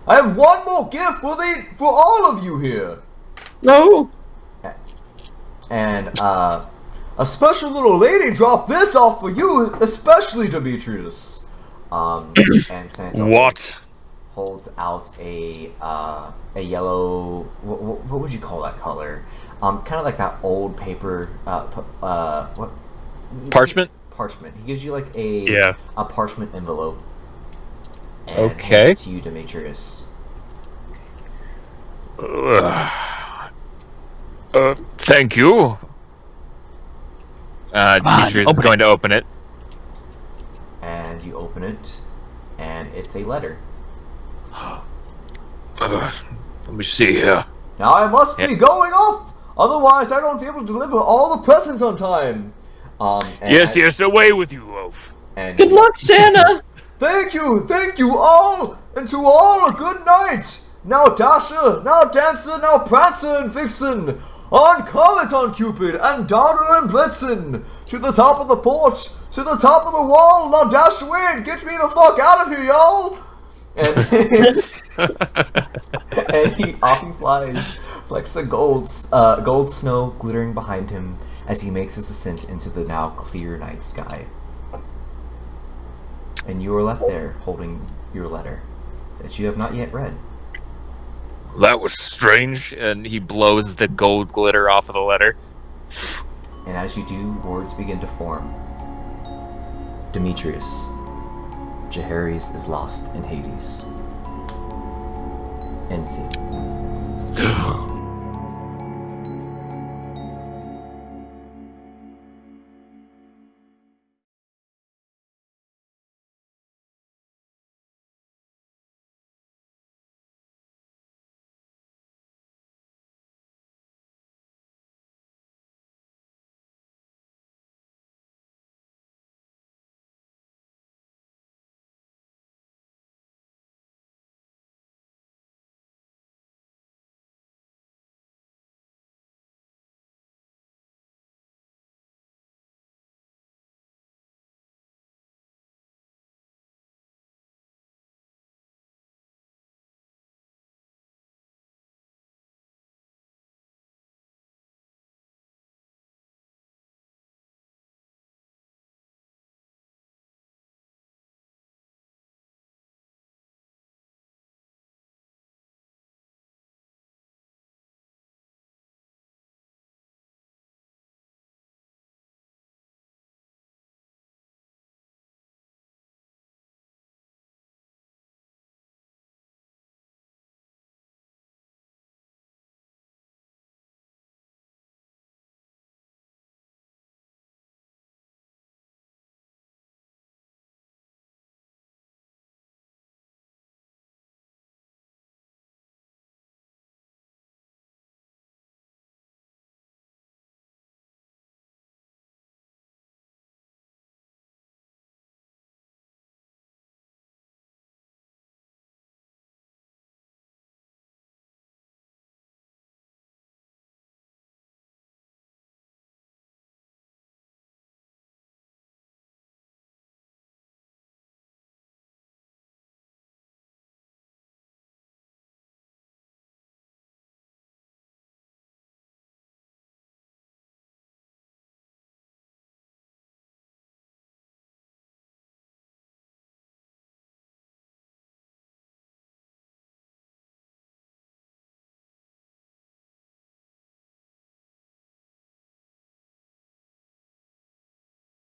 have one more gift for all of you here. No. And a special little lady dropped this off for you, especially Demetrius. And Santa What? holds out a yellow. What would you call that color? Kind of like that old paper. What? Parchment? Parchment. He gives you like a parchment envelope. And Okay. hands it to you, Demetrius. Thank you. Demetrius is open going to open it. And you open it, and it's a letter. Let me see here. Now I must be going off, otherwise I don't be able to deliver all the presents on time. And Yes, yes, away with you, Wolf. And Good luck, Santa. Thank you all, and to all a good night. Now Dasher, now Dancer, now Prancer and Vixen, on Comet on Cupid, and Donner and Blitzen, to the top of the porch, to the top of the wall. Now dash away and get me the fuck out of here, y'all. And off he flies, flecks a gold snow glittering behind him as he makes his ascent into the now clear night sky. And you are left there holding your letter that you have not yet read. That was strange. And he blows the gold glitter off of the letter. And as you do, words begin to form. Demetrius, Jaehaerys is lost in Hades. End scene.